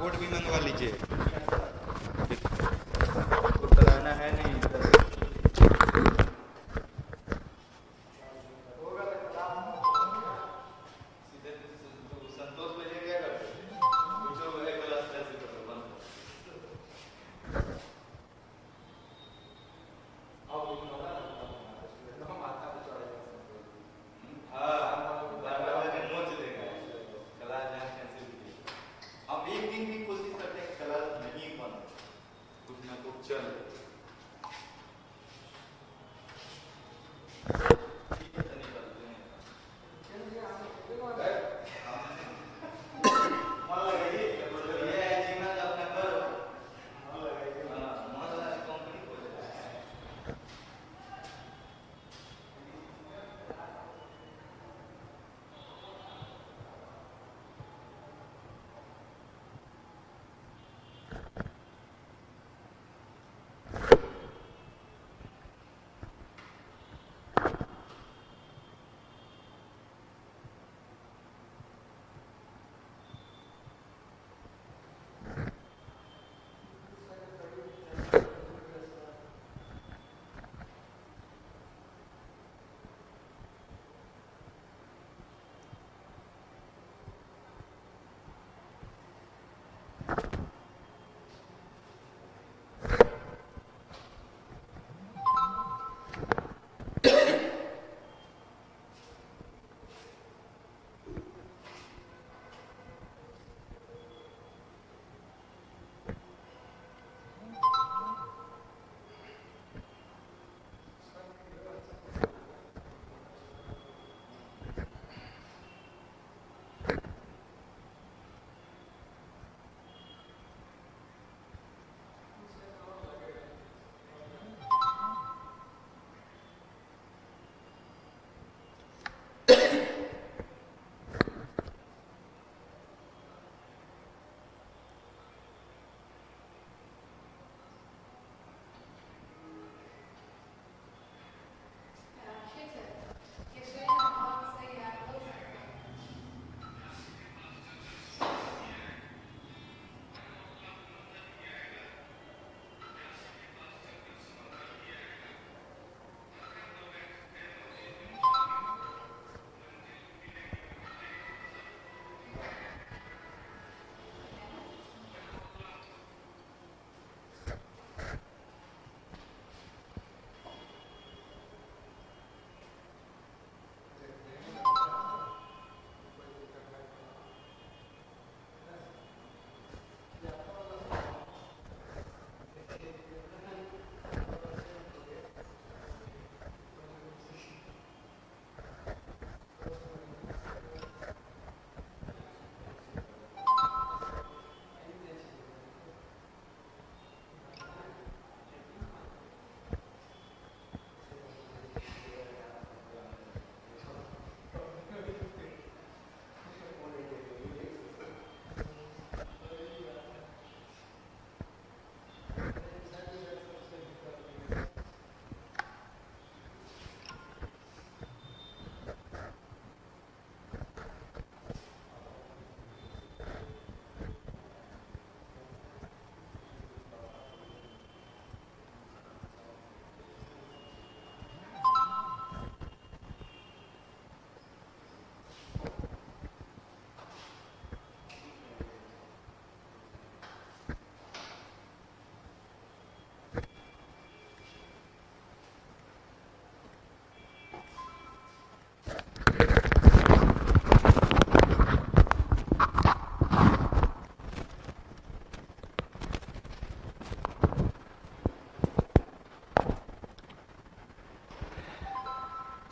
Code भी मंगवा लीजिए, तो कराना है नहीं। संतोष भैया क्या करते पूछो, क्लास कैसे करो बंद।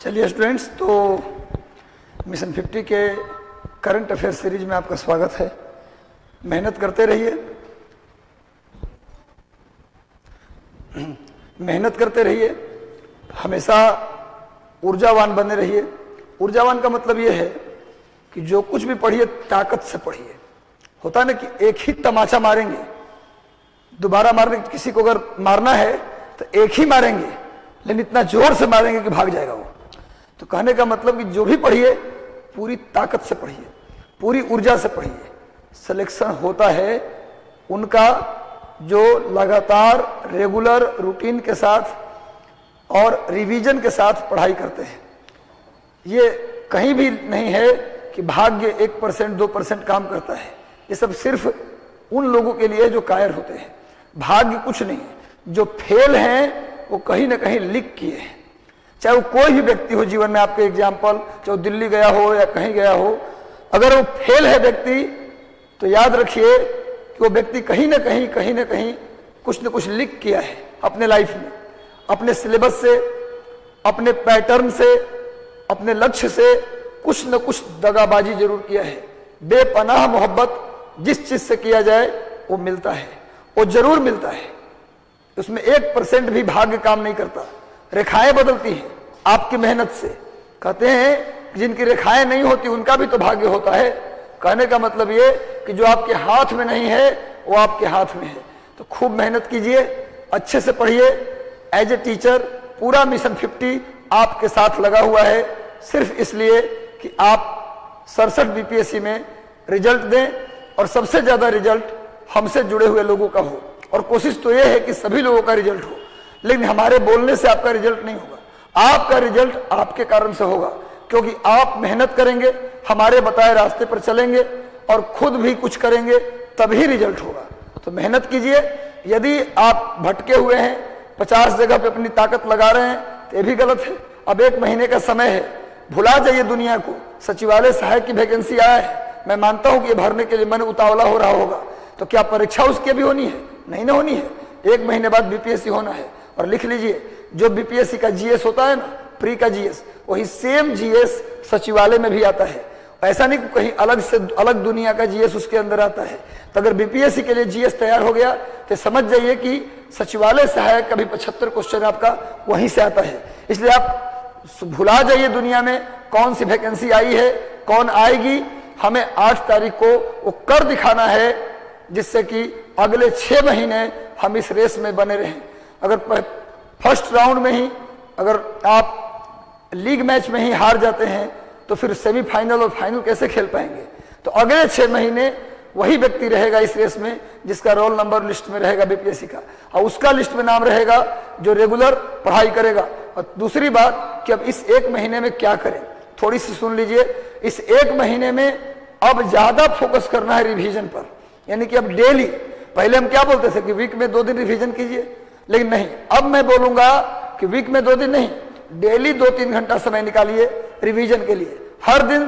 चलिए स्टूडेंट्स, तो मिशन 50 के करंट अफेयर सीरीज में आपका स्वागत है। मेहनत करते रहिए, मेहनत करते रहिए, हमेशा ऊर्जावान बने रहिए। ऊर्जावान का मतलब ये है कि जो कुछ भी पढ़िए ताकत से पढ़िए। होता है ना कि एक ही तमाचा मारेंगे, दोबारा मारने किसी को अगर मारना है तो एक ही मारेंगे, लेकिन इतना जोर से मारेंगे कि भाग जाएगा वो। तो कहने का मतलब कि जो भी पढ़िए पूरी ताकत से पढ़िए, पूरी ऊर्जा से पढ़िए। सिलेक्शन होता है उनका जो लगातार रेगुलर रूटीन के साथ और रिवीजन के साथ पढ़ाई करते हैं। ये कहीं भी नहीं है कि भाग्य 1% 2% काम करता है। ये सब सिर्फ उन लोगों के लिए जो कायर होते हैं। भाग्य कुछ नहीं है। जो फेल हैं वो कहीं ना कहीं लिख किए हैं। चाहे वो कोई भी व्यक्ति हो जीवन में, आपके एग्जाम्पल, चाहे वो दिल्ली गया हो या कहीं गया हो, अगर वो फेल है व्यक्ति तो याद रखिए कि वो व्यक्ति कहीं ना कहीं कुछ न कुछ लिख किया है अपने लाइफ में, अपने सिलेबस से, अपने पैटर्न से, अपने लक्ष्य से कुछ न कुछ दगाबाजी जरूर किया है। बेपनाह मोहब्बत जिस चीज से किया जाए वो मिलता है, वो जरूर मिलता है। उसमें 1% भी भाग्य काम नहीं करता। रेखाएं बदलती हैं आपकी मेहनत से। कहते हैं जिनकी रेखाएं नहीं होती उनका भी तो भाग्य होता है। कहने का मतलब ये कि जो आपके हाथ में नहीं है वो आपके हाथ में है। तो खूब मेहनत कीजिए, अच्छे से पढ़िए। एज ए टीचर पूरा मिशन 50 आपके साथ लगा हुआ है, सिर्फ इसलिए कि आप 67 बीपीएससी में रिजल्ट दें और सबसे ज्यादा रिजल्ट हमसे जुड़े हुए लोगों का हो। और कोशिश तो यह है कि सभी लोगों का रिजल्ट हो, लेकिन हमारे बोलने से आपका रिजल्ट नहीं होगा। आपका रिजल्ट आपके कारण से होगा, क्योंकि आप मेहनत करेंगे, हमारे बताए रास्ते पर चलेंगे और खुद भी कुछ करेंगे, तभी रिजल्ट होगा। तो मेहनत कीजिए। यदि आप भटके हुए हैं, 50 जगह पे अपनी ताकत लगा रहे हैं, तो ये भी गलत है। अब 1 महीने का समय है, भुला जाइए दुनिया को। सचिवालय सहायक की वैकेंसी आया है, मैं मानता हूं कि ये भरने के लिए मन उतावला हो रहा होगा। तो क्या परीक्षा उसके भी होनी है? नहीं ना होनी है। 1 महीने बाद बीपीएससी होना है। और लिख लीजिए, जो बीपीएससी का जीएस होता है ना, प्री का जीएस, वही सेम जीएस सचिवालय में भी आता है। ऐसा नहीं कि कहीं अलग से अलग दुनिया का जीएस उसके अंदर आता है। तो अगर बीपीएससी के लिए जीएस तैयार हो गया तो समझ जाइए कि सचिवालय सहायक का भी 75 क्वेश्चन आपका वहीं से आता है। इसलिए आप भुला जाइए दुनिया में कौन सी वैकेंसी आई है, कौन आएगी। हमें 8 तारीख को वो कर दिखाना है, जिससे कि अगले 6 महीने हम इस रेस में बने रहें। अगर फर्स्ट राउंड में ही अगर आप लीग मैच में ही हार जाते हैं तो फिर सेमीफाइनल और फाइनल कैसे खेल पाएंगे? तो अगले 6 महीने वही व्यक्ति रहेगा इस रेस में जिसका रोल नंबर लिस्ट में रहेगा बीपीएससी का, और उसका लिस्ट में नाम रहेगा जो रेगुलर पढ़ाई करेगा। और दूसरी बात कि अब इस 1 महीने में क्या करें, थोड़ी सी सुन लीजिए। इस 1 महीने में अब ज्यादा फोकस करना है रिवीजन पर, यानी कि अब डेली। पहले हम क्या बोलते थे कि वीक में 2 दिन रिवीजन कीजिए, लेकिन नहीं, अब मैं बोलूंगा कि वीक में 2 दिन नहीं, डेली 2-3 घंटा समय निकालिए रिवीजन के लिए। हर दिन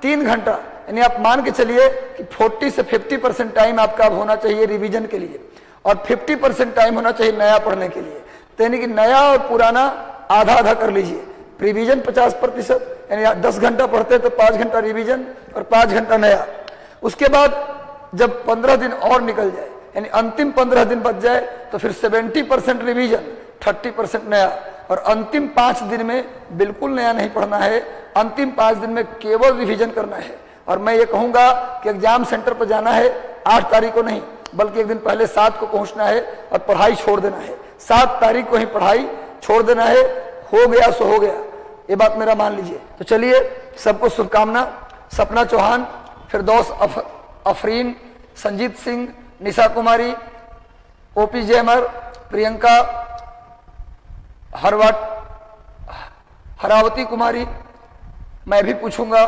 3 घंटा, यानी आप मान के चलिए कि 40 से 50% टाइम आपका अब होना चाहिए रिवीजन के लिए, और 50% टाइम होना चाहिए नया पढ़ने के लिए। तो यानी कि नया और पुराना आधा आधा कर लीजिए। रिवीजन 50%, यानी 10 घंटा पढ़ते तो 5 घंटा रिवीजन और 5 घंटा नया। उसके बाद जब 15 दिन और निकल जाए, यानी अंतिम 15 दिन बच जाए, तो फिर 70% रिवीजन, 30% नया। और अंतिम 5 दिन में बिल्कुल नया नहीं पढ़ना है, अंतिम 5 दिन में केवल रिवीजन करना है। और मैं ये कहूंगा कि एग्जाम सेंटर पर जाना है 8 तारीख को नहीं, बल्कि एक दिन पहले 7 को पहुंचना है और पढ़ाई छोड़ देना है। 7 तारीख को ही पढ़ाई छोड़ देना है। हो गया सो हो गया, ये बात मेरा मान लीजिए। तो चलिए, सबको शुभकामना। सपना चौहान, फिरदौस अफरीन, संजीत सिंह, निशा कुमारी, ओपी जैमर, प्रियंका हरावती कुमारी, मैं भी पूछूंगा,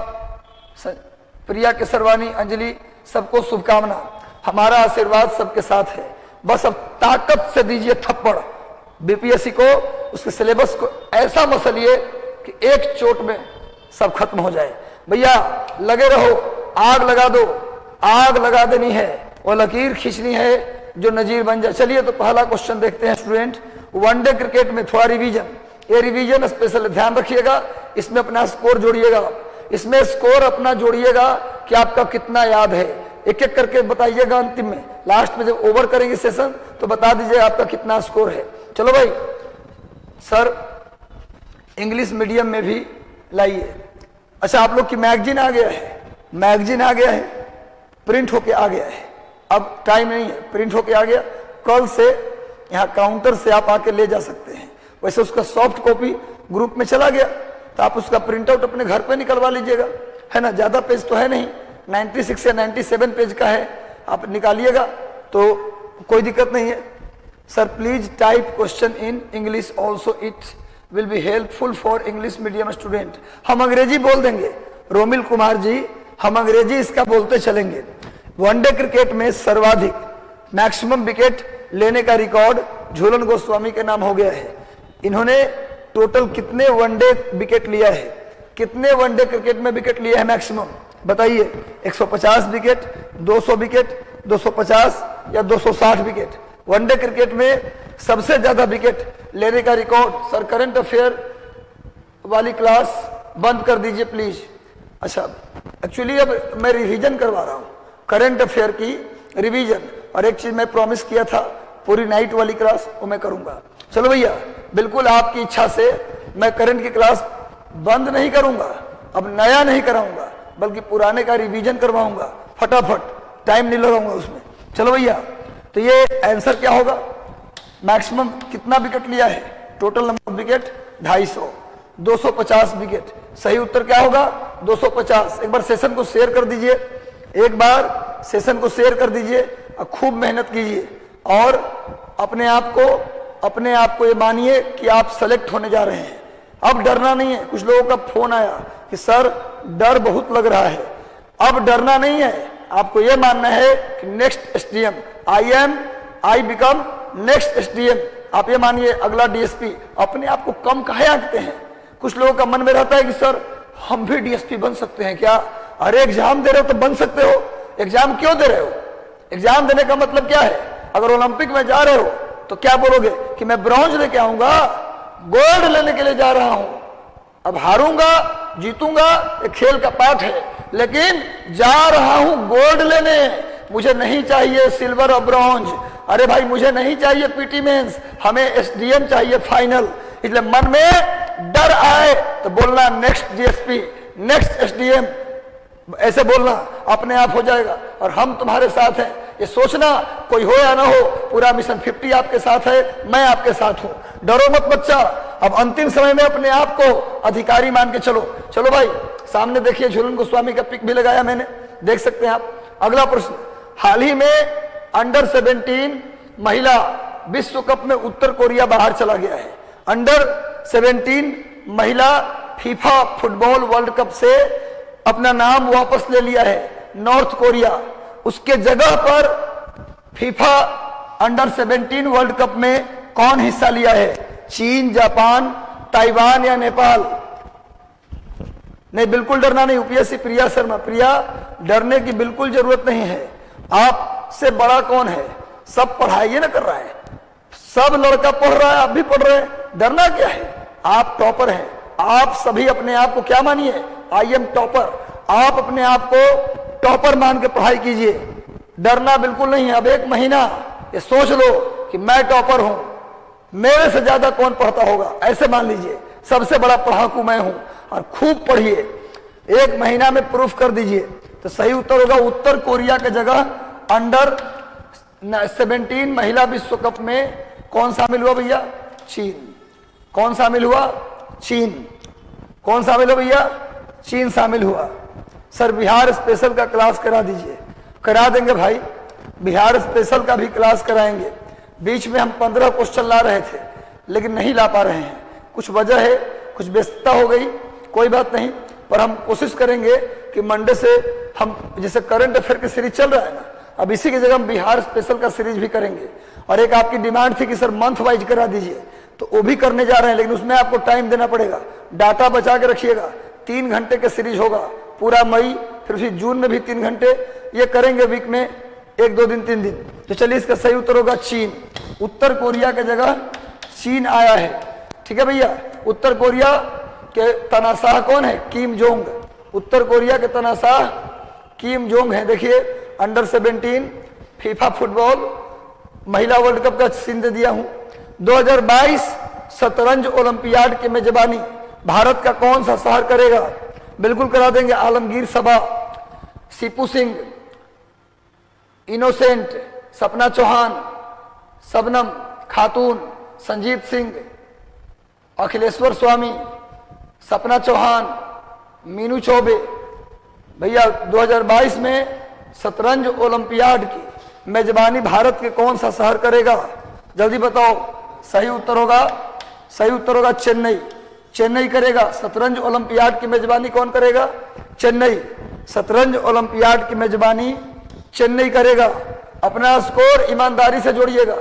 प्रिया केसरवानी, अंजलि, सबको शुभकामना। हमारा आशीर्वाद सबके साथ है। बस अब ताकत से दीजिए थप्पड़ बीपीएससी को, उसके सिलेबस को ऐसा मसलिए कि एक चोट में सब खत्म हो जाए। भैया लगे रहो, आग लगा दो, आग लगा देनी है, वो लकीर खींचनी है जो नजीर बन जाए। चलिए, तो पहला क्वेश्चन देखते हैं स्टूडेंट। वनडे क्रिकेट में थोड़ा रिवीजन, ये रिवीजन स्पेशल ध्यान रखिएगा, इसमें अपना स्कोर जोड़िएगा। इसमें स्कोर अपना जोड़िएगा कि आपका कितना याद है, एक एक करके बताइएगा। अंतिम में, लास्ट में जब ओवर करेंगे सेशन तो बता दीजिएगा आपका कितना स्कोर है। चलो भाई, सर इंग्लिश मीडियम में भी लाइए। अच्छा, आप लोग की मैगजीन आ गया है, मैगजीन आ गया है, प्रिंट होके आ गया है। अब टाइम नहीं है, प्रिंट होके आ गया। कल से यहाँ काउंटर से आप आके ले जा सकते हैं। वैसे उसका सॉफ्ट कॉपी ग्रुप में चला गया, तो आप उसका प्रिंट आउट अपने घर पे निकलवा लीजिएगा, है ना। ज्यादा पेज तो है नहीं, 96 या 97 पेज का है, आप निकालिएगा तो कोई दिक्कत नहीं है। Sir please type question in English also, it will be helpful for English medium student. हम अंग्रेजी बोल देंगे रोमिल कुमार जी, हम अंग्रेजी इसका बोलते चलेंगे। वनडे क्रिकेट में सर्वाधिक मैक्सिमम विकेट लेने का रिकॉर्ड झूलन गोस्वामी के नाम हो गया है। इन्होंने टोटल कितने वनडे विकेट लिया है, कितने वनडे क्रिकेट में विकेट लिया है मैक्सिमम बताइए? 150 विकेट, 200 विकेट, 250 या 260 विकेट? वनडे क्रिकेट में सबसे ज्यादा विकेट लेने का रिकॉर्ड। सर करंट अफेयर वाली क्लास बंद कर दीजिए प्लीज। अच्छा, एक्चुअली अब मैं रिवीजन करवा रहा हूं, करंट अफेयर की रिवीजन, और एक चीज मैं प्रॉमिस किया था पूरी नाइट वाली क्लास वो मैं करूंगा। चलो भैया, बिल्कुल आपकी इच्छा से मैं करंट की क्लास बंद नहीं करूंगा, अब नया नहीं कराऊंगा बल्कि पुराने का रिवीजन करवाऊंगा फटाफट, टाइम नहीं लगाऊंगा उसमें। चलो भैया, तो ये आंसर क्या होगा? मैक्सिमम कितना विकेट लिया है? Total number of wicket 250, 250 wicket. सही उत्तर क्या होगा? 250। एक बार सेशन को शेयर कर दीजिए, एक बार सेशन को शेयर कर दीजिए और खूब मेहनत कीजिए, और अपने आप को ये मानिए कि आप सेलेक्ट होने जा रहे हैं। अब डरना नहीं है। कुछ लोगों का फोन आया कि सर डर बहुत लग रहा है, अब डरना नहीं है, आपको यह मानना है कि next SDM I become next SDM. आप ये मानिए अगला डीएसपी। अपने आप को कम काहे आंकते हैं? कुछ लोगों का मन में रहता है कि सर हम भी डीएसपी बन सकते हैं क्या? अरे एग्जाम दे रहे हो तो बन सकते हो। एग्जाम क्यों दे रहे हो? एग्जाम देने का मतलब क्या है? अगर ओलंपिक में जा रहे हो तो क्या बोलोगे कि मैं ब्रॉन्ज लेके आऊंगा, गोल्ड लेने के लिए जा रहा हूं। अब हारूंगा जीतूंगा ये खेल का पार्ट है, लेकिन जा रहा हूं गोल्ड लेने, मुझे नहीं चाहिए सिल्वर और ब्रॉन्ज। अरे भाई मुझे नहीं चाहिए पीटी मेंस, हमें एसडीएम चाहिए फाइनल। इसलिए मन में डर आए तो बोलना नेक्स्ट डीएसपी, नेक्स्ट एसडीएम, ऐसे बोलना, अपने आप हो जाएगा। और हम तुम्हारे साथ हैं, ये सोचना कोई हो या ना हो, पूरा मिशन 50 आपके साथ है, मैं आपके साथ हूं। डरो मत बच्चा, अब अंतिम समय में अपने आप को अधिकारी मान के चलो। चलो भाई, सामने देखिए झूलन गोस्वामी का पिक भी लगाया मैंने, देख सकते हैं आप। अगला प्रश्न, हाल ही में अंडर 17 महिला विश्व कप में उत्तर कोरिया बाहर चला गया है। अंडर 17 महिला फीफा फुटबॉल वर्ल्ड कप से अपना नाम वापस ले लिया है नॉर्थ कोरिया। उसके जगह पर फीफा अंडर 17 वर्ल्ड कप में कौन हिस्सा लिया है? चीन, जापान, ताइवान या नेपाल? नहीं, बिल्कुल डरना नहीं। यूपीएससी प्रिया शर्मा, प्रिया डरने की बिल्कुल जरूरत नहीं है। आपसे बड़ा कौन है? सब पढ़ाई ना कर रहा है, सब लड़का पढ़ रहा है, आप भी पढ़ रहे हैं, डरना क्या है? आप टॉपर हैं। आप सभी अपने आप को क्या मानिए? I am topper. आप अपने आप को टॉपर मान के पढ़ाई कीजिए, डरना बिल्कुल नहीं है। अब 1 महीना ये सोच लो कि मैं टॉपर हूं, मेरे से ज्यादा कौन पढ़ता होगा, ऐसे मान लीजिए सबसे बड़ा पढ़ाकू मैं हूं। और खूब पढ़िए, 1 महीना में प्रूफ कर दीजिए। तो सही उत्तर होगा उत्तर कोरिया की जगह अंडर 17 महिला विश्व कप में कौन शामिल हुआ भैया? चीन। कौन शामिल हुआ? चीन। कौन शामिल हुआ भैया? चीन शामिल हुआ। सर बिहार स्पेशल का क्लास करा दीजिए। करा देंगे भाई, बिहार स्पेशल का भी क्लास कराएंगे। बीच में हम 15 क्वेश्चन ला रहे थे लेकिन नहीं ला पा रहे हैं, कुछ वजह है, कुछ व्यस्तता हो गई, कोई बात नहीं। पर हम कोशिश करेंगे कि मंडे से हम, जैसे करंट अफेयर की सीरीज चल रहा है ना, अब इसी की जगह हम बिहार स्पेशल का सीरीज भी करेंगे। और एक आपकी डिमांड थी कि सर मंथ वाइज करा दीजिए, तो वो भी करने जा रहे हैं, लेकिन उसमें आपको टाइम देना पड़ेगा, डाटा बचा के रखिएगा। 3 घंटे का सीरीज होगा पूरा मई, फिर जून में भी 3 घंटे ये करेंगे, वीक में 1-2 दिन 3 दिन। तो चलिए इसका सही उत्तर होगा चीन। उत्तर कोरिया की जगह चीन आया है। ठीक है भैया, उत्तर कोरिया के तानाशाह कौन है? Kim Jong. उत्तर कोरिया के तानाशाह किम जोंग है। देखिए अंडर 17 फीफा फुटबॉल महिला वर्ल्ड कप का सीन दे दिया हूं। 2022 शतरंज ओलंपियाड की मेजबानी भारत का कौन सा शहर करेगा? बिल्कुल करा देंगे। आलमगीर सभा, सीपू सिंह, इनोसेंट, सपना चौहान, शबनम खातून, संजीत सिंह, अखिलेश्वर स्वामी, सपना चौहान, मीनू चौबे। भैया 2022 में शतरंज ओलंपियाड की मेजबानी भारत के कौन सा शहर करेगा? जल्दी बताओ। सही उत्तर होगा चेन्नई। चेन्नई करेगा। शतरंज ओलंपियाड की मेजबानी कौन करेगा? चेन्नई। शतरंज ओलंपियाड की मेजबानी चेन्नई करेगा। अपना स्कोर ईमानदारी से जोड़िएगा।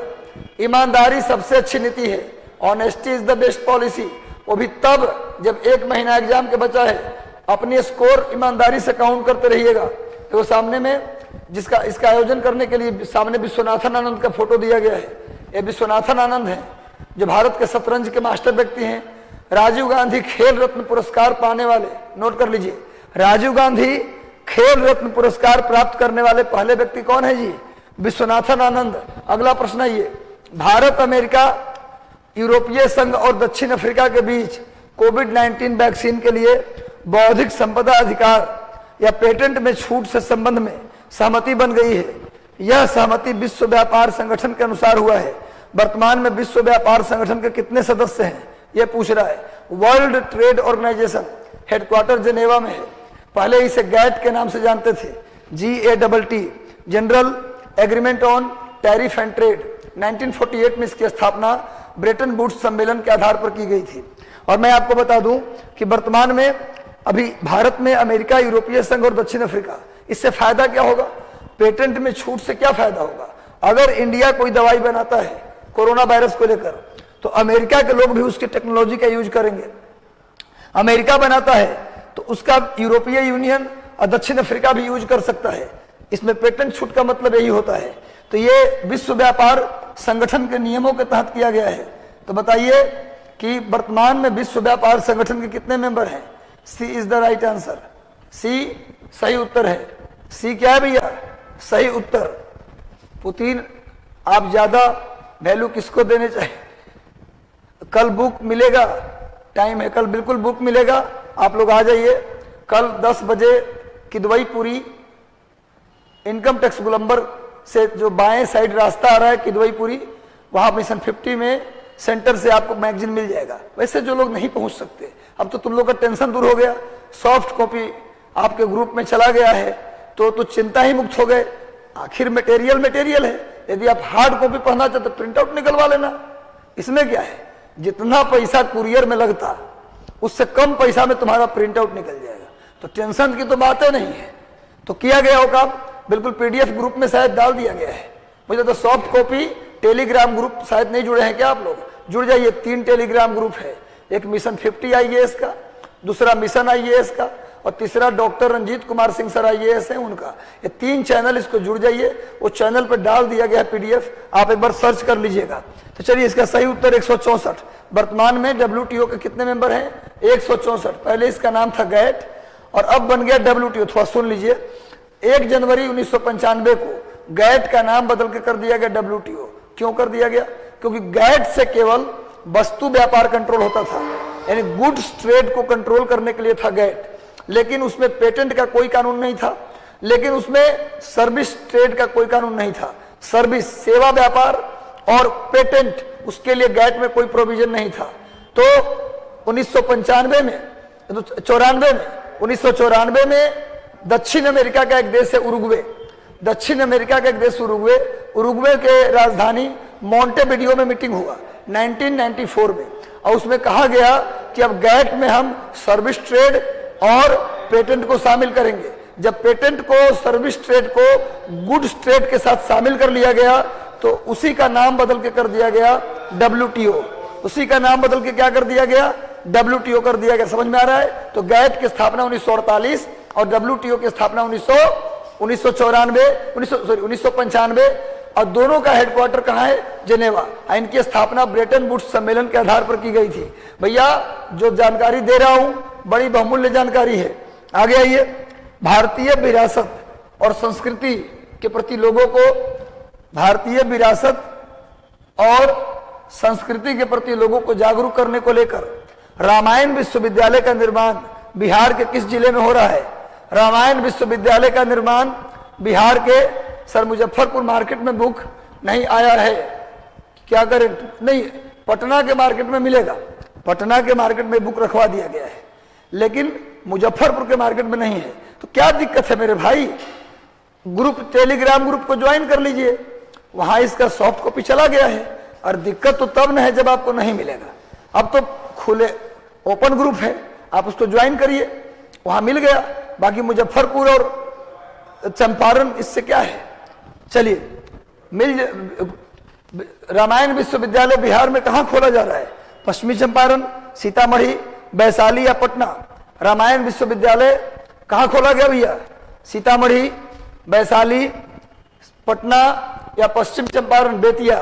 ईमानदारी सबसे अच्छी नीति है। Honesty is the best policy. वो भी तब जब 1 महीना एग्जाम के बचा है। अपने स्कोर ईमानदारी से काउंट करते रहिएगा। तो सामने में इसका आयोजन करने के लिए सामने विश्वनाथन आनंद का फोटो दिया गया है। ये विश्वनाथन आनंद है जो भारत के शतरंज के मास्टर व्यक्ति हैं। राजीव गांधी खेल रत्न पुरस्कार पाने वाले, नोट कर लीजिए, राजीव गांधी खेल रत्न पुरस्कार प्राप्त करने वाले पहले व्यक्ति कौन है जी? विश्वनाथन आनंद। अगला प्रश्न है ये, भारत, अमेरिका, यूरोपीय संघ और दक्षिण अफ्रीका के बीच कोविड-19 वैक्सीन के लिए बौद्धिक संपदा अधिकार या पेटेंट में छूट से संबंध में सहमति बन गई है। यह सहमति विश्व व्यापार संगठन के अनुसार हुआ है। वर्तमान में विश्व व्यापार संगठन के कितने सदस्य हैं? यह पूछ रहा है। World Trade Organization headquarter Geneva में है। पहले इसे गैट के नाम से जानते थे, GATT, general agreement on tariff and trade. 1948 में इसकी स्थापना ब्रेटन वुड्स सम्मेलन के आधार पर की गई थी। और मैं आपको बता दूं कि वर्तमान में अभी भारत में अमेरिका, यूरोपीय संघ और दक्षिण अफ्रीका, इससे फायदा क्या होगा? पेटेंट में छूट से क्या फायदा होगा? अगर इंडिया कोई दवाई बनाता है कोरोना वायरस को लेकर, तो अमेरिका के लोग भी उसकी टेक्नोलॉजी का यूज करेंगे। अमेरिका बनाता है तो उसका यूरोपीय यूनियन और दक्षिण अफ्रीका भी यूज कर सकता है। इसमें पेटेंट छूट का मतलब यही होता है। तो ये विश्व व्यापार संगठन के नियमों के तहत किया गया है। तो बताइए कि वर्तमान में विश्व व्यापार संगठन के कितने मेंबर हैं? सी इज द राइट आंसर। सी सही उत्तर है। सी क्या है भैया? सही उत्तर। पुतिन, आप ज्यादा वैल्यू किसको देने चाहिए? कल बुक मिलेगा, टाइम है, कल बिल्कुल बुक मिलेगा, आप लोग आ जाइए। कल 10 बजे किदवईपुरी इनकम टैक्स गोलंबर से जो बाएं साइड रास्ता आ रहा है किदवईपुरी, वहां मिशन 50 में सेंटर से आपको मैगजीन मिल जाएगा। वैसे जो लोग नहीं पहुंच सकते, अब तो तुम लोग का टेंशन दूर हो गया, सॉफ्ट कॉपी आपके ग्रुप में चला गया है, तो चिंता ही मुक्त हो गए। आखिर मटेरियल है। यदि आप हार्ड कॉपी पढ़ना चाहते तो प्रिंट आउट निकलवा लेना। इसमें क्या है, जितना पैसा कुरियर में लगता उससे कम पैसा में तुम्हारा प्रिंट आउट निकल जाएगा। तो टेंशन की तो बातें नहीं है। तो किया गया होगा, बिल्कुल PDF ग्रुप में शायद डाल दिया गया है। मुझे तो सॉफ्ट कॉपी टेलीग्राम ग्रुप शायद नहीं जुड़े हैं क्या आप लोग? जुड़ जाइए। 3 टेलीग्राम ग्रुप है, एक मिशन 50 IAS का, दूसरा मिशन IAS का, और तीसरा doctor Ranjit Kumar Singh sir IAS है उनका। ये 3 चैनल, इसको जुड़ जाइए। वो चैनल पर डाल दिया गया PDF, आप एक बार सर्च कर लीजिएगा। तो चलिए, इसका सही उत्तर 164। वर्तमान में WTO के कितने मेंबर हैं? 164। पहले इसका नाम था गैट और अब बन गया WTO। थोड़ा सुन लीजिए। 1 जनवरी 1995 को गैट का नाम बदल के कर दिया गया WTO। क्यों कर दिया गया? क्योंकि गैट से केवल वस्तु व्यापार कंट्रोल होता था, यानी गुड्स ट्रेड को कंट्रोल करने के लिए था गैट। लेकिन उसमें पेटेंट का कोई कानून नहीं था, लेकिन उसमें सर्विस ट्रेड का कोई कानून नहीं था। सर्विस, सेवा व्यापार और पेटेंट, उसके लिए गैट में कोई प्रोविजन नहीं था। तो 1995 में, 1994 में दक्षिण अमेरिका का एक देश है उरुग्वे। दक्षिण अमेरिका का एक देश उरुग्वे, उरुग्वे के राजधानी मोंटेविडियो में मीटिंग हुआ 1994 में, और उसमें कहा गया कि अब गैट में हम सर्विस ट्रेड और पेटेंट को शामिल करेंगे। जब पेटेंट को, सर्विस ट्रेड को गुड्स ट्रेड के साथ शामिल कर लिया गया, तो उसी का नाम बदल के कर दिया गया WTO। उसी का नाम बदल के क्या कर दिया गया? WTO कर दिया गया। समझ में आ रहा है? तो गैट की स्थापना 1948 और WTO की स्थापना 1995, और दोनों का हेडक्वार्टर कहां है? जेनेवा। इनकी स्थापना ब्रेटन वुड्स सम्मेलन के आधार पर की गई थी। भैया, जो जानकारी दे रहा हूं बड़ी बहुमूल्य जानकारी है। आगे आइए। भारतीय विरासत और संस्कृति के प्रति लोगों को, भारतीय विरासत और संस्कृति के प्रति लोगों को जागरूक करने को लेकर रामायण विश्वविद्यालय का निर्माण बिहार के किस जिले में हो रहा है? रामायण विश्वविद्यालय का निर्माण बिहार के, सर मुजफ्फरपुर मार्केट में बुक नहीं आया है, क्या करें? नहीं, पटना के मार्केट में मिलेगा। पटना के मार्केट में बुक रखवा दिया गया है, लेकिन मुजफ्फरपुर के मार्केट में नहीं है। तो क्या दिक्कत है मेरे भाई? ग्रुप, टेलीग्राम ग्रुप को ज्वाइन कर लीजिए, वहां इसका सॉफ्ट कॉपी चला गया है। और दिक्कत तो तब न है जब आपको नहीं मिलेगा, अब तो खुले ओपन ग्रुप है, आप उसको ज्वाइन करिए, वहां मिल गया। बाकी मुजफ्फरपुर और चंपारण इससे क्या है। चलिए, रामायण विश्वविद्यालय बिहार में कहां खोला जा रहा है? पश्चिमी चंपारण, सीतामढ़ी, वैशाली या पटना? रामायण विश्वविद्यालय कहां खोला गया भैया? सीतामढ़ी, वैशाली, पटना या पश्चिम चंपारण, बेतिया?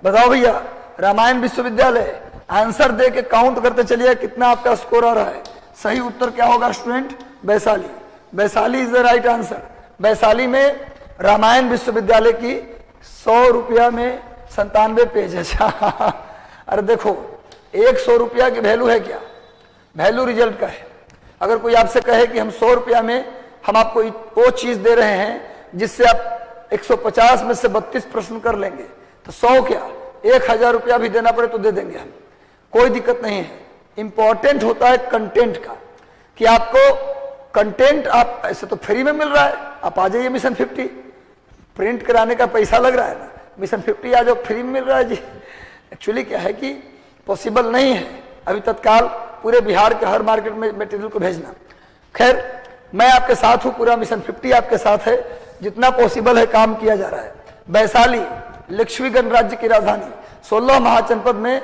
बताओ भैया, रामायण विश्वविद्यालय। आंसर दे के काउंट करते चलिए कितना आपका स्कोर आ रहा है। सही उत्तर क्या होगा student? Vaishali. Vaishali is the right answer. Vaishali में रामायण विश्वविद्यालय की 100 रुपया में 97 पेज है। अरे देखो, 100 रुपया की वैल्यू है क्या? वैल्यू रिजल्ट का है। अगर कोई आपसे कहे कि हम 100 रुपया में हम आपको वो चीज दे रहे हैं जिससे आप 150 में से 32 प्रश्न कर लेंगे, तो 100 क्या 1000 रुपया भी देना पड़े तो दे देंगे हम, कोई दिक्कत नहीं है। इंपॉर्टेंट होता है कंटेंट का, कि आपको कंटेंट, आप ऐसे तो फ्री में मिल रहा है, आप आ जाइए मिशन 50, प्रिंट कराने का पैसा लग रहा है ना, मिशन 50 आ जाओ, फ्री में मिल रहा है जी। एक्चुअली क्या है कि पॉसिबल नहीं है अभी तत्काल पूरे बिहार के हर मार्केट में मटेरियल को भेजना। खैर, मैं आपके साथ हूं, पूरा मिशन 50 आपके साथ है, जितना पॉसिबल है काम किया जा रहा है। वैशाली लिच्छवी गणराज्य की राजधानी, 16 महाजनपद में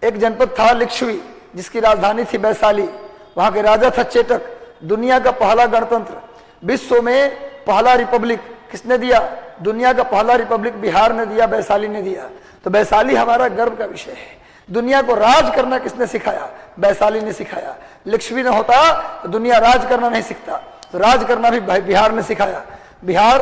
एक जनपद था लिच्छवी, जिसकी राजधानी थी वैशाली। वहां के राजा था चेटक। दुनिया का पहला गणतंत्र, विश्व में पहला रिपब्लिक किसने दिया? दुनिया का पहला रिपब्लिक बिहार ने दिया, वैशाली ने दिया। तो वैशाली हमारा गर्व का विषय है। दुनिया को राज करना किसने सिखाया? वैशाली ने सिखाया। लिच्छवी न होता तो दुनिया राज करना नहीं सीखता, तो राज करना भी बिहार ने सिखाया। बिहार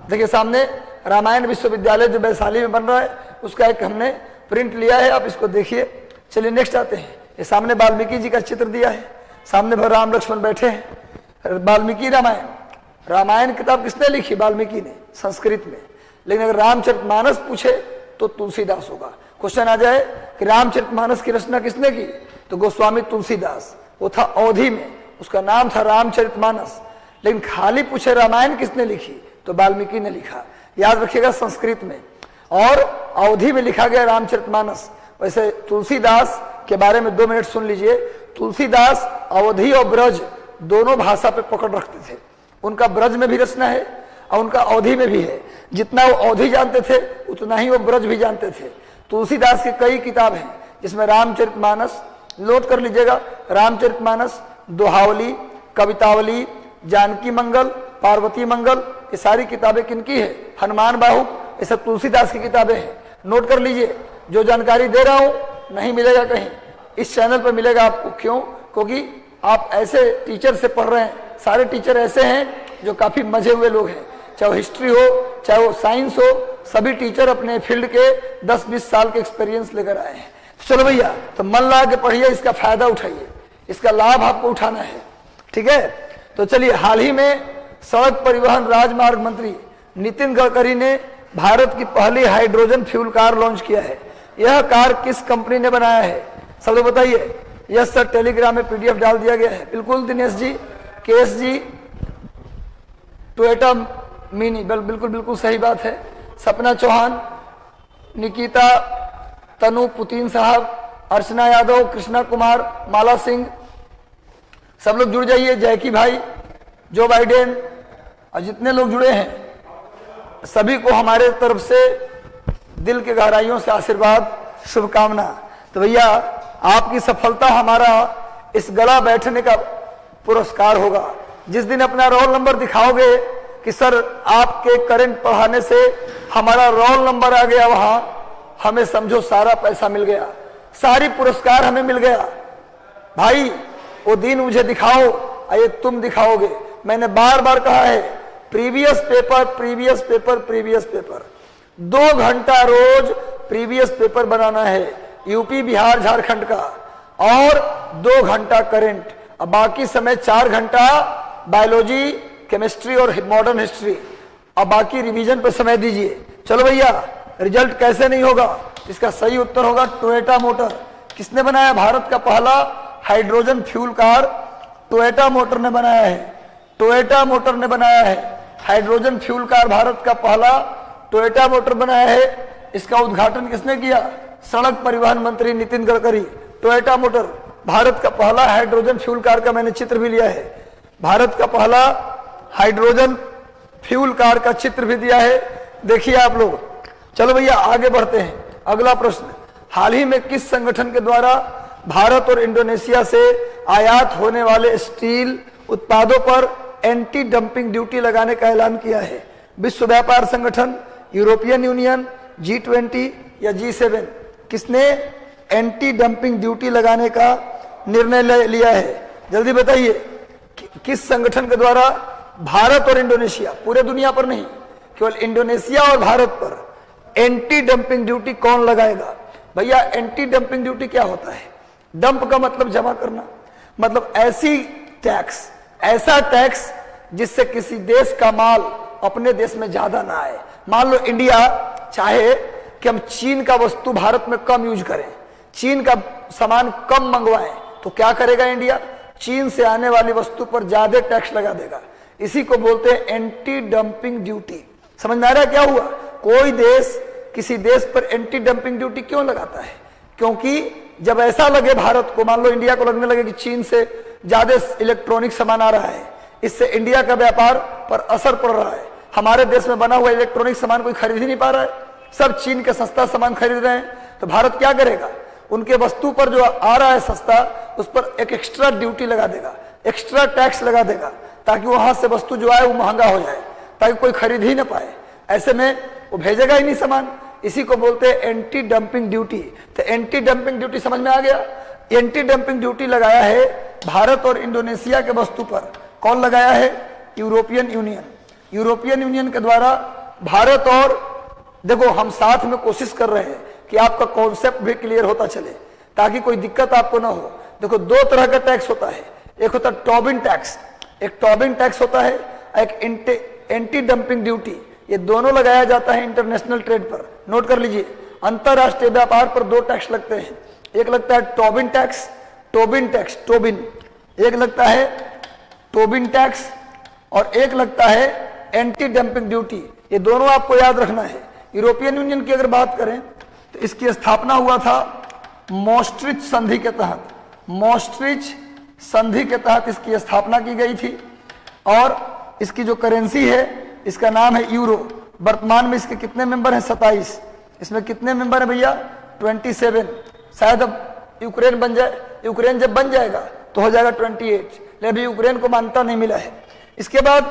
देखिए सामने रामायण विश्वविद्यालय जो वैशाली में बन रहा है, उसका एक हमने प्रिंट लिया है, आप इसको देखिए। चलिए नेक्स्ट आते हैं। ये सामने वाल्मीकि जी का चित्र दिया है, सामने भर राम लक्ष्मण बैठे हैं। वाल्मीकि रामायण, रामायण किताब किसने लिखी? वाल्मीकि ने, संस्कृत में। लेकिन अगर रामचरितमानस पूछे तो तुलसीदास होगा। क्वेश्चन आ जाए कि रामचरितमानस की रचना किसने की, तो गोस्वामी तुलसीदास। वो था अवधि में, उसका नाम था रामचरितमानस। लेकिन खाली पूछे रामायण किसने लिखी, तो वाल्मीकि ने लिखा। याद रखिएगा, संस्कृत में, और अवधि में लिखा गया रामचरितमानस। वैसे तुलसीदास के बारे में 2 मिनट सुन लीजिए। तुलसीदास अवधि और ब्रज दोनों भाषा पे पकड़ रखते थे। उनका ब्रज में भी रचना है और उनका अवधि में भी है। जितना वो अवधि जानते थे उतना ही वो ब्रज भी जानते थे। तुलसीदास की कई किताब हैं, जिसमें रामचरितमानस, नोट कर लीजिएगा, रामचरितमानस, दोहावली, कवितावली, जानकी मंगल, पार्वती मंगल, ये सारी किताबें किनकी है? हनुमान बाहु, ये सब तुलसीदास की किताबें हैं। नोट कर लीजिए। जो जानकारी दे रहा हूं नहीं मिलेगा कहीं, इस चैनल पर मिलेगा आपको। क्यों? क्योंकि आप ऐसे टीचर से पढ़ रहे हैं, सारे टीचर ऐसे हैं जो काफी मजे हुए लोग हैं, चाहे वो हिस्ट्री हो, चाहे वो साइंस हो, सभी टीचर अपने फील्ड के 10-20 साल के एक्सपीरियंस लेकर आए हैं। चलो भैया, तो मन लगा के पढ़िए, इसका फायदा उठाइए, इसका लाभ आपको उठाना है, ठीक है। तो चलिए, हाल ही में सड़क परिवहन राजमार्ग मंत्री नितिन गडकरी ने भारत की पहली हाइड्रोजन फ्यूल कार लॉन्च किया है। यह कार किस कंपनी ने बनाया है? सब लोग बताइए। यस सर, टेलीग्राम में PDF डाल दिया गया है। बिल्कुल दिनेश जी, केएस जी, टोयोटा मिनी, बिल्कुल बिल्कुल सही बात है। सपना चौहान, निकिता, तनु, पुतीन साहब, अर्चना यादव, कृष्णा कुमार, माला सिंह, सब लोग जुड़ जाइए। जैकी भाई, जो बाइडेन, और जितने लोग जुड़े हैं सभी को हमारे तरफ से दिल के गहराइयों से आशीर्वाद, शुभकामना। तो भैया, आपकी सफलता हमारा इस गला बैठने का पुरस्कार होगा। जिस दिन अपना रोल नंबर दिखाओगे कि सर आपके करंट पढ़ाने से हमारा रोल नंबर आ गया, वहां हमें समझो सारा पैसा मिल गया, सारी पुरस्कार हमें मिल गया। भाई, वो दिन मुझे दिखाओ, ये तुम दिखाओगे। मैंने बार बार कहा है, previous paper, previous paper, previous paper, 2 घंटा रोज प्रीवियस पेपर बनाना है, यूपी, बिहार, झारखंड का, और 2 घंटा करंट, अब बाकी समय 4 घंटा बायोलॉजी, केमिस्ट्री और मॉडर्न हिस्ट्री, अब बाकी रिवीजन पर समय दीजिए। चलो भैया, रिजल्ट कैसे नहीं होगा? इसका सही उत्तर होगा टोयोटा मोटर। किसने बनाया? भारत का पहला hydrogen fuel car Toyota motor ने बनाया है। टोयोटा मोटर ने बनाया है। हाइड्रोजन फ्यूल कार भारत का पहला टोयोटा मोटर बनाया है। इसका उद्घाटन किसने किया? सड़क परिवहन मंत्री नितिन गडकरी। टोयोटा मोटर भारत का पहला हाइड्रोजन फ्यूल कार का मैंने चित्र भी लिया है। भारत का पहला हाइड्रोजन फ्यूल कार का चित्र भी दिया है, देखिए आप लोग। चलो भैया आगे बढ़ते हैं। अगला प्रश्न, हाल ही में किस संगठन के द्वारा भारत और इंडोनेशिया से आयात होने वाले स्टील उत्पादों पर एंटी डंपिंग ड्यूटी लगाने का ऐलान किया है? विश्व व्यापार संगठन, यूरोपियन यूनियन, G20 या G7? किसने एंटी डंपिंग ड्यूटी लगाने का निर्णय लिया है? जल्दी बताइए, किस संगठन के द्वारा भारत और इंडोनेशिया, पूरे दुनिया पर नहीं, केवल इंडोनेशिया और भारत पर एंटी डंपिंग ड्यूटी कौन लगाएगा? भैया एंटी डंपिंग ड्यूटी क्या होता है? डंप का मतलब जमा करना, मतलब ऐसा टैक्स जिससे किसी देश का माल अपने देश में ज्यादा ना आए। मान लो इंडिया चाहे कि हम चीन का वस्तु भारत में कम यूज करें, चीन का सामान कम मंगवाएं, तो क्या करेगा इंडिया? चीन से आने वाली वस्तु पर ज्यादा टैक्स लगा देगा। इसी को बोलते हैं एंटी डंपिंग ड्यूटी। समझ में आ रहा है क्या हुआ? कोई देश किसी देश पर एंटी डंपिंग ड्यूटी क्यों लगाता है? क्योंकि जब ऐसा लगे भारत को, मान लो इंडिया को लगने लगे कि चीन से ज्यादा इलेक्ट्रॉनिक सामान आ रहा है, इससे इंडिया का व्यापार पर असर पड़ रहा है, हमारे देश में बना हुआ इलेक्ट्रॉनिक सामान कोई खरीद ही नहीं पा रहा है, सब चीन के सस्ता सामान खरीद रहे हैं, तो भारत क्या करेगा? उनके वस्तु पर जो आ रहा है सस्ता, उस पर एक एक्स्ट्रा ड्यूटी लगा देगा, एक्स्ट्रा टैक्स लगा देगा, ताकि वहां से वस्तु जो आए वो महंगा हो जाए, ताकि कोई खरीद ही ना पाए। ऐसे में वो भेजेगा ही नहीं सामान। इसी को बोलते हैं एंटी डंपिंग ड्यूटी। तो एंटी डंपिंग ड्यूटी समझ में आ गया? एंटी डंपिंग ड्यूटी लगाया है भारत और इंडोनेशिया के वस्तु पर। कौन लगाया है? European union. यूरोपियन यूनियन के द्वारा भारत और, देखो हम साथ में कोशिश कर रहे हैं कि आपका कॉन्सेप्ट भी क्लियर होता चले, ताकि कोई दिक्कत आपको ना हो। देखो दो तरह का टैक्स होता है, एक होता है टोबिन टैक्स, एक टोबिन टैक्स होता है, एक एंटी डंपिंग ड्यूटी। ये दोनों लगाया जाता है इंटरनेशनल ट्रेड पर। नोट कर लीजिए, अंतरराष्ट्रीय व्यापार पर दो टैक्स लगते हैं, एक लगता है टोबिन टैक्स, टोबिन, एक लगता है टोबिन टैक्स और एक लगता है एंटी डंपिंग ड्यूटी। ये दोनों आपको याद रखना है। यूरोपियन यूनियन की अगर बात करें तो इसकी स्थापना हुआ था मॉस्ट्रिच संधि के तहत। मॉस्ट्रिच संधि के तहत इसकी स्थापना की गई थी और इसकी जो करेंसी है इसका नाम है यूरो। वर्तमान में इसके कितने मेंबर हैं? 27। इसमें कितने मेंबर हैं भैया? 27। शायद अब यूक्रेन बन जाए, यूक्रेन जब बन जाएगा तो हो जाएगा 28, लेकिन अभी यूक्रेन को मान्यता नहीं मिला है। इसके बाद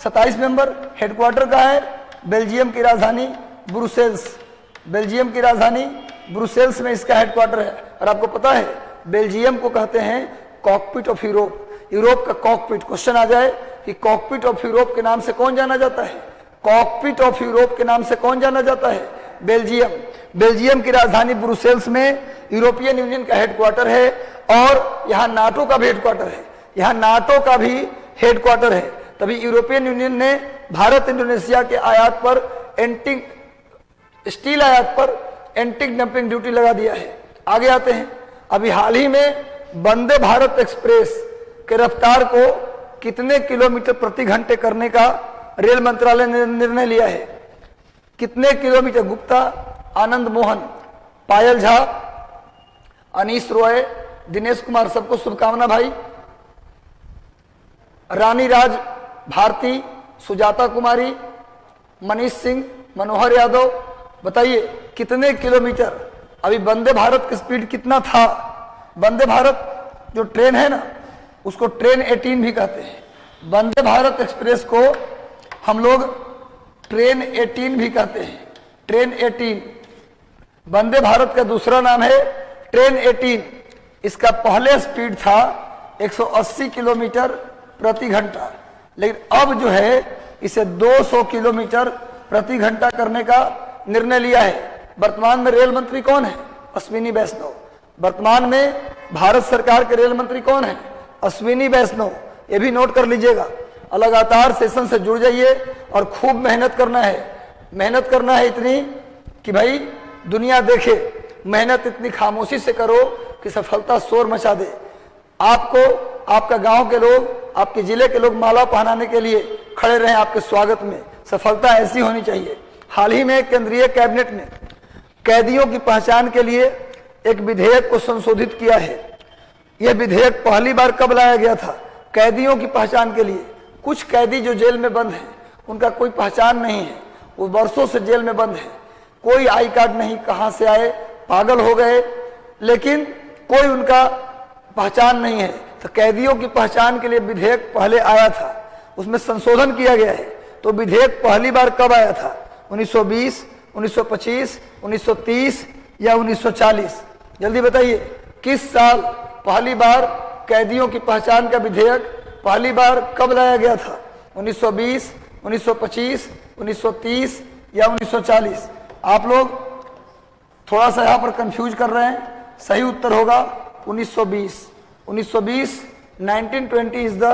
27 मेंबर। हेडक्वार्टर का है बेल्जियम की राजधानी ब्रुसेल्स। बेल्जियम की राजधानी ब्रुसेल्स में इसका हेडक्वार्टर है। और आपको पता है बेल्जियम को कहते हैं कॉकपिट ऑफ यूरोप, यूरोप का कॉकपिट। क्वेश्चन आ जाए कि कॉकपिट ऑफ यूरोप के नाम से कौन जाना जाता है? कॉकपिट ऑफ यूरोप के नाम से कौन जाना जाता है? बेल्जियम। बेल्जियम की राजधानी ब्रुसेल्स में यूरोपियन यूनियन का हेडक्वार्टर है और यहाँ नाटो का भी हेडक्वार्टर है, यहाँ नाटो का भी हेडक्वार्टर है। तभी यूरोपियन यूनियन ने भारत इंडोनेशिया के आयात पर स्टील आयात पर एंटी डंपिंग ड्यूटी लगा दिया है। आगे आते हैं, अभी हाल ही में वंदे भारत एक्सप्रेस के रफ्तार को कितने किलोमीटर प्रति घंटे करने का रेल मंत्रालय ने निर्णय लिया है? कितने किलोमीटर? गुप्ता, आनंद मोहन, पायल झा, अनीश रॉय, दिनेश कुमार, सबको शुभकामना भाई। रानी राज भारती, सुजाता कुमारी, मनीष सिंह, मनोहर यादव, बताइए कितने किलोमीटर? अभी वंदे भारत की स्पीड कितना था? वंदे भारत जो ट्रेन है ना, उसको ट्रेन 18 भी कहते हैं। वंदे भारत एक्सप्रेस को हम लोग ट्रेन 18 भी कहते हैं, ट्रेन 18। वंदे भारत का दूसरा नाम है ट्रेन 18। इसका पहले स्पीड था 180 किलोमीटर प्रति घंटा, लेकिन अब जो है इसे 200 किलोमीटर प्रति घंटा करने का निर्णय लिया है। वर्तमान में रेल मंत्री कौन है? अश्विनी वैष्णव। वर्तमान में भारत सरकार के रेल मंत्री कौन है? अश्विनी वैष्णव। ये भी नोट कर लीजिएगा। लगातार सेशन से जुड़ जाइए और खूब मेहनत करना है। मेहनत करना है इतनी कि भाई दुनिया देखे। मेहनत इतनी खामोशी से करो कि सफलता शोर मचा दे। आपको आपका गांव के लोग, आपके जिले के लोग माला पहनाने के लिए खड़े रहें आपके स्वागत में। सफलता ऐसी होनी चाहिए। हाल ही में केंद्रीय कैबिनेट ने कैदियों की पहचान के लिए एक विधेयक को संशोधित किया है। यह विधेयक पहली बार कब लाया गया था? कैदियों की पहचान के लिए। कुछ कैदी जो जेल में बंद हैं, उनका कोई पहचान नहीं है, वो वर्षों से जेल में बंद है, कोई आई कार्ड नहीं, कहां से आए, पागल हो गए, लेकिन कोई उनका पहचान नहीं है। तो कैदियों की पहचान के लिए विधेयक पहले आया था, उसमें संशोधन किया गया है। तो विधेयक पहली बार कब आया था? 1920, 1925, 1930 या 1940? जल्दी बताइए, किस साल पहली बार कैदियों की पहचान का विधेयक पहली बार कब लाया गया था? 1920, 1925, 1930 या 1940? आप लोग थोड़ा सा यहाँ पर कंफ्यूज कर रहे हैं। सही उत्तर होगा 1920। 1920, 1920 is the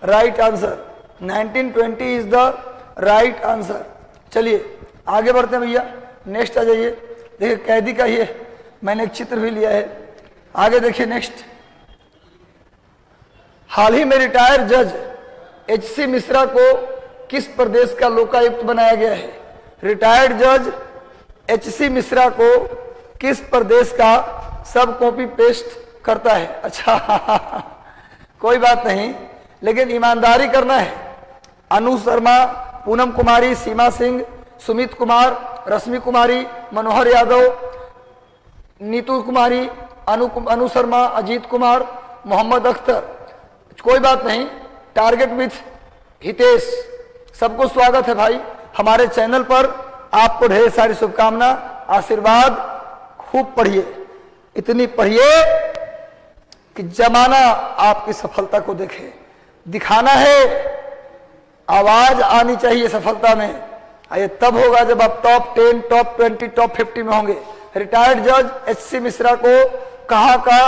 right answer. 1920 is the right answer. चलिए आगे बढ़ते हैं भैया, नेक्स्ट आ जाइए। देखिए कैदी का ही है, मैंने एक चित्र भी लिया है। आगे देखिए नेक्स्ट। हाल ही में रिटायर्ड जज एच.सी. मिश्रा को किस प्रदेश का लोकायुक्त बनाया गया है? रिटायर्ड जज एच.सी. मिश्रा को किस प्रदेश का, सब कॉपी पेस्ट करता है। अच्छा कोई बात नहीं, लेकिन ईमानदारी करना है। अनु शर्मा, पूनम कुमारी, सीमा सिंह, सुमित कुमार, रश्मि कुमारी, मनोहर यादव, नीतू कुमारी, अनु शर्मा, अजीत कुमार, मोहम्मद अख्तर। कोई बात नहीं, टारगेट विथ हितेश। सबको स्वागत है भाई हमारे चैनल पर। आपको ढेर सारी शुभकामना, आशीर्वाद। खूब पढ़िए, इतनी पढ़िए कि जमाना आपकी सफलता को देखे। दिखाना है, आवाज आनी चाहिए सफलता में। ये तब होगा जब आप टॉप 10, टॉप 20, टॉप 50 में होंगे। रिटायर्ड जज एच.सी. मिश्रा को कहाँ का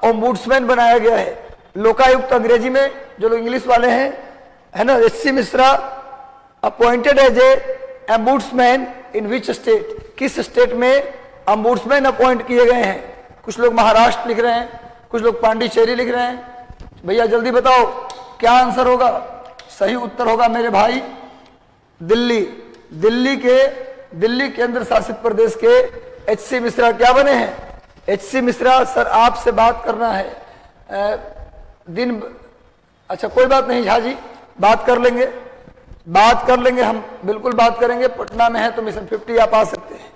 ओम्बुड्समैन बनाया गया है? लोकायुक्त अंग्रेजी में, जो लोग इंग्लिश वाले हैं, है ना। H C. Mishra appointed as a ombudsman in which state? किस स्टेट में ओम्बुड्समैन अपॉइंट किए गए हैं? कुछ लोग महाराष्ट्र लिख रहे हैं, कुछ लोग पांडिचेरी लिख रहे हैं। भैया जल्दी बताओ क्या आंसर होगा? सही उत्तर होगा मेरे भाई दिल्ली। दिल्ली केंद्र शासित प्रदेश के एच.सी. मिश्रा क्या बने हैं? एच.सी. मिश्रा सर आपसे बात करना है अच्छा कोई बात नहीं झा जी, बात कर लेंगे हम, बिल्कुल बात करेंगे। पटना में है तो मिशन 50 आप आ सकते हैं।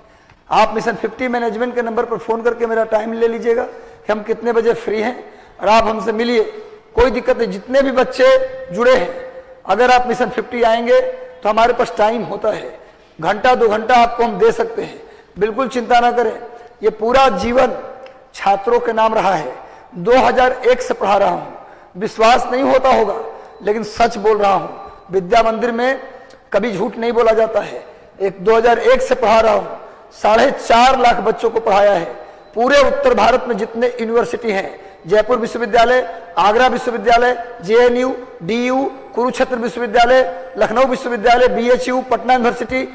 आप मिशन 50 मैनेजमेंट के नंबर पर फोन करके मेरा टाइम ले लीजिएगा कि हम कितने बजे फ्री हैं, और आप हमसे मिलिए। कोई दिक्कत नहीं, जितने भी बच्चे जुड़े हैं, अगर आप मिशन 50 आएंगे तो हमारे पास टाइम होता है, घंटा 2 घंटा आपको हम दे सकते हैं। बिल्कुल चिंता ना करें। ये पूरा जीवन छात्रों के नाम रहा है। 2001 से पढ़ा रहा हूं, विश्वास नहीं होता होगा लेकिन सच बोल रहा हूं। विद्या मंदिर में कभी झूठ नहीं बोला जाता है। 2001 से पढ़ा रहा हूं, 4.5 लाख बच्चों को पढ़ाया है। पूरे उत्तर भारत में जितने यूनिवर्सिटी हैं, जयपुर विश्वविद्यालय, आगरा विश्वविद्यालय, JNU, DU, कुरुक्षेत्र विश्वविद्यालय, लखनऊ विश्वविद्यालय, BHU, Patna university,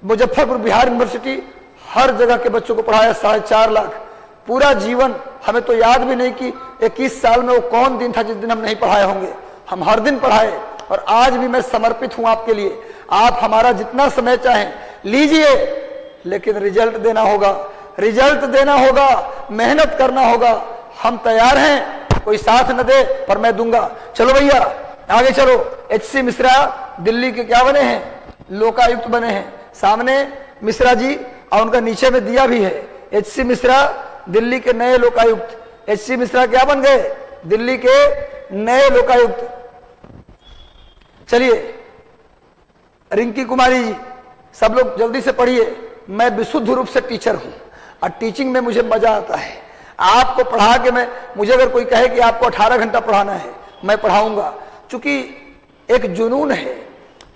Muzaffarpur Bihar university, हर जगह के बच्चों को पढ़ाया। 4.5 लाख। पूरा जीवन, हमें तो याद भी नहीं कि 21 साल में वो कौन दिन था जिस दिन हम नहीं पढ़ाए होंगे। हम हर दिन पढ़ाए, और आज भी मैं समर्पित हूं आपके लिए। आप हमारा जितना समय चाहें लीजिए, लेकिन रिजल्ट देना होगा, मेहनत करना होगा। हम तैयार हैं, कोई साथ न दे पर मैं दूंगा। चलो भैया आगे चलो। एच.सी. मिश्रा दिल्ली के क्या बने हैं? लोकायुक्त बने हैं। सामने मिश्रा जी और उनका नीचे में दिया भी है। एच.सी. मिश्रा दिल्ली के नए लोकायुक्त। एच.सी. मिश्रा क्या बन गए? दिल्ली के नए लोकायुक्त। चलिए रिंकी कुमारी जी, सब लोग जल्दी से पढ़िए। मैं विशुद्ध रूप से टीचर हूं और टीचिंग में मुझे मजा आता है। आपको पढ़ा के मुझे अगर कोई कहे कि आपको 18 घंटा पढ़ाना है, मैं पढ़ाऊंगा। चूंकि एक जुनून है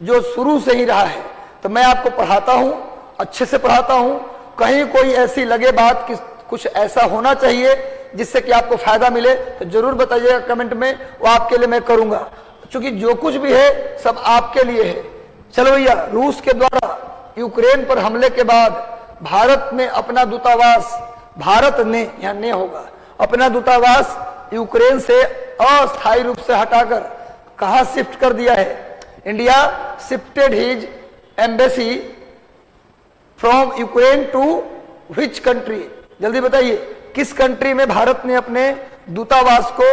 जो शुरू से ही रहा है, तो मैं आपको पढ़ाता हूं, अच्छे से पढ़ाता हूं। कहीं कोई ऐसी लगे बात कि कुछ ऐसा होना चाहिए जिससे कि आपको फायदा मिले, तो जरूर बताइएगा कमेंट में, वो आपके लिए मैं करूंगा। क्योंकि जो कुछ भी है सब आपके लिए है। चलो भैया, रूस के द्वारा यूक्रेन पर हमले के बाद भारत ने अपना दूतावास, भारत ने यहाँ ने होगा, अपना दूतावास यूक्रेन से अस्थायी रूप से हटाकर कहां शिफ्ट कर दिया है? India shifted his embassy from Ukraine to which country? जल्दी बताइए, किस कंट्री में भारत ने अपने दूतावास को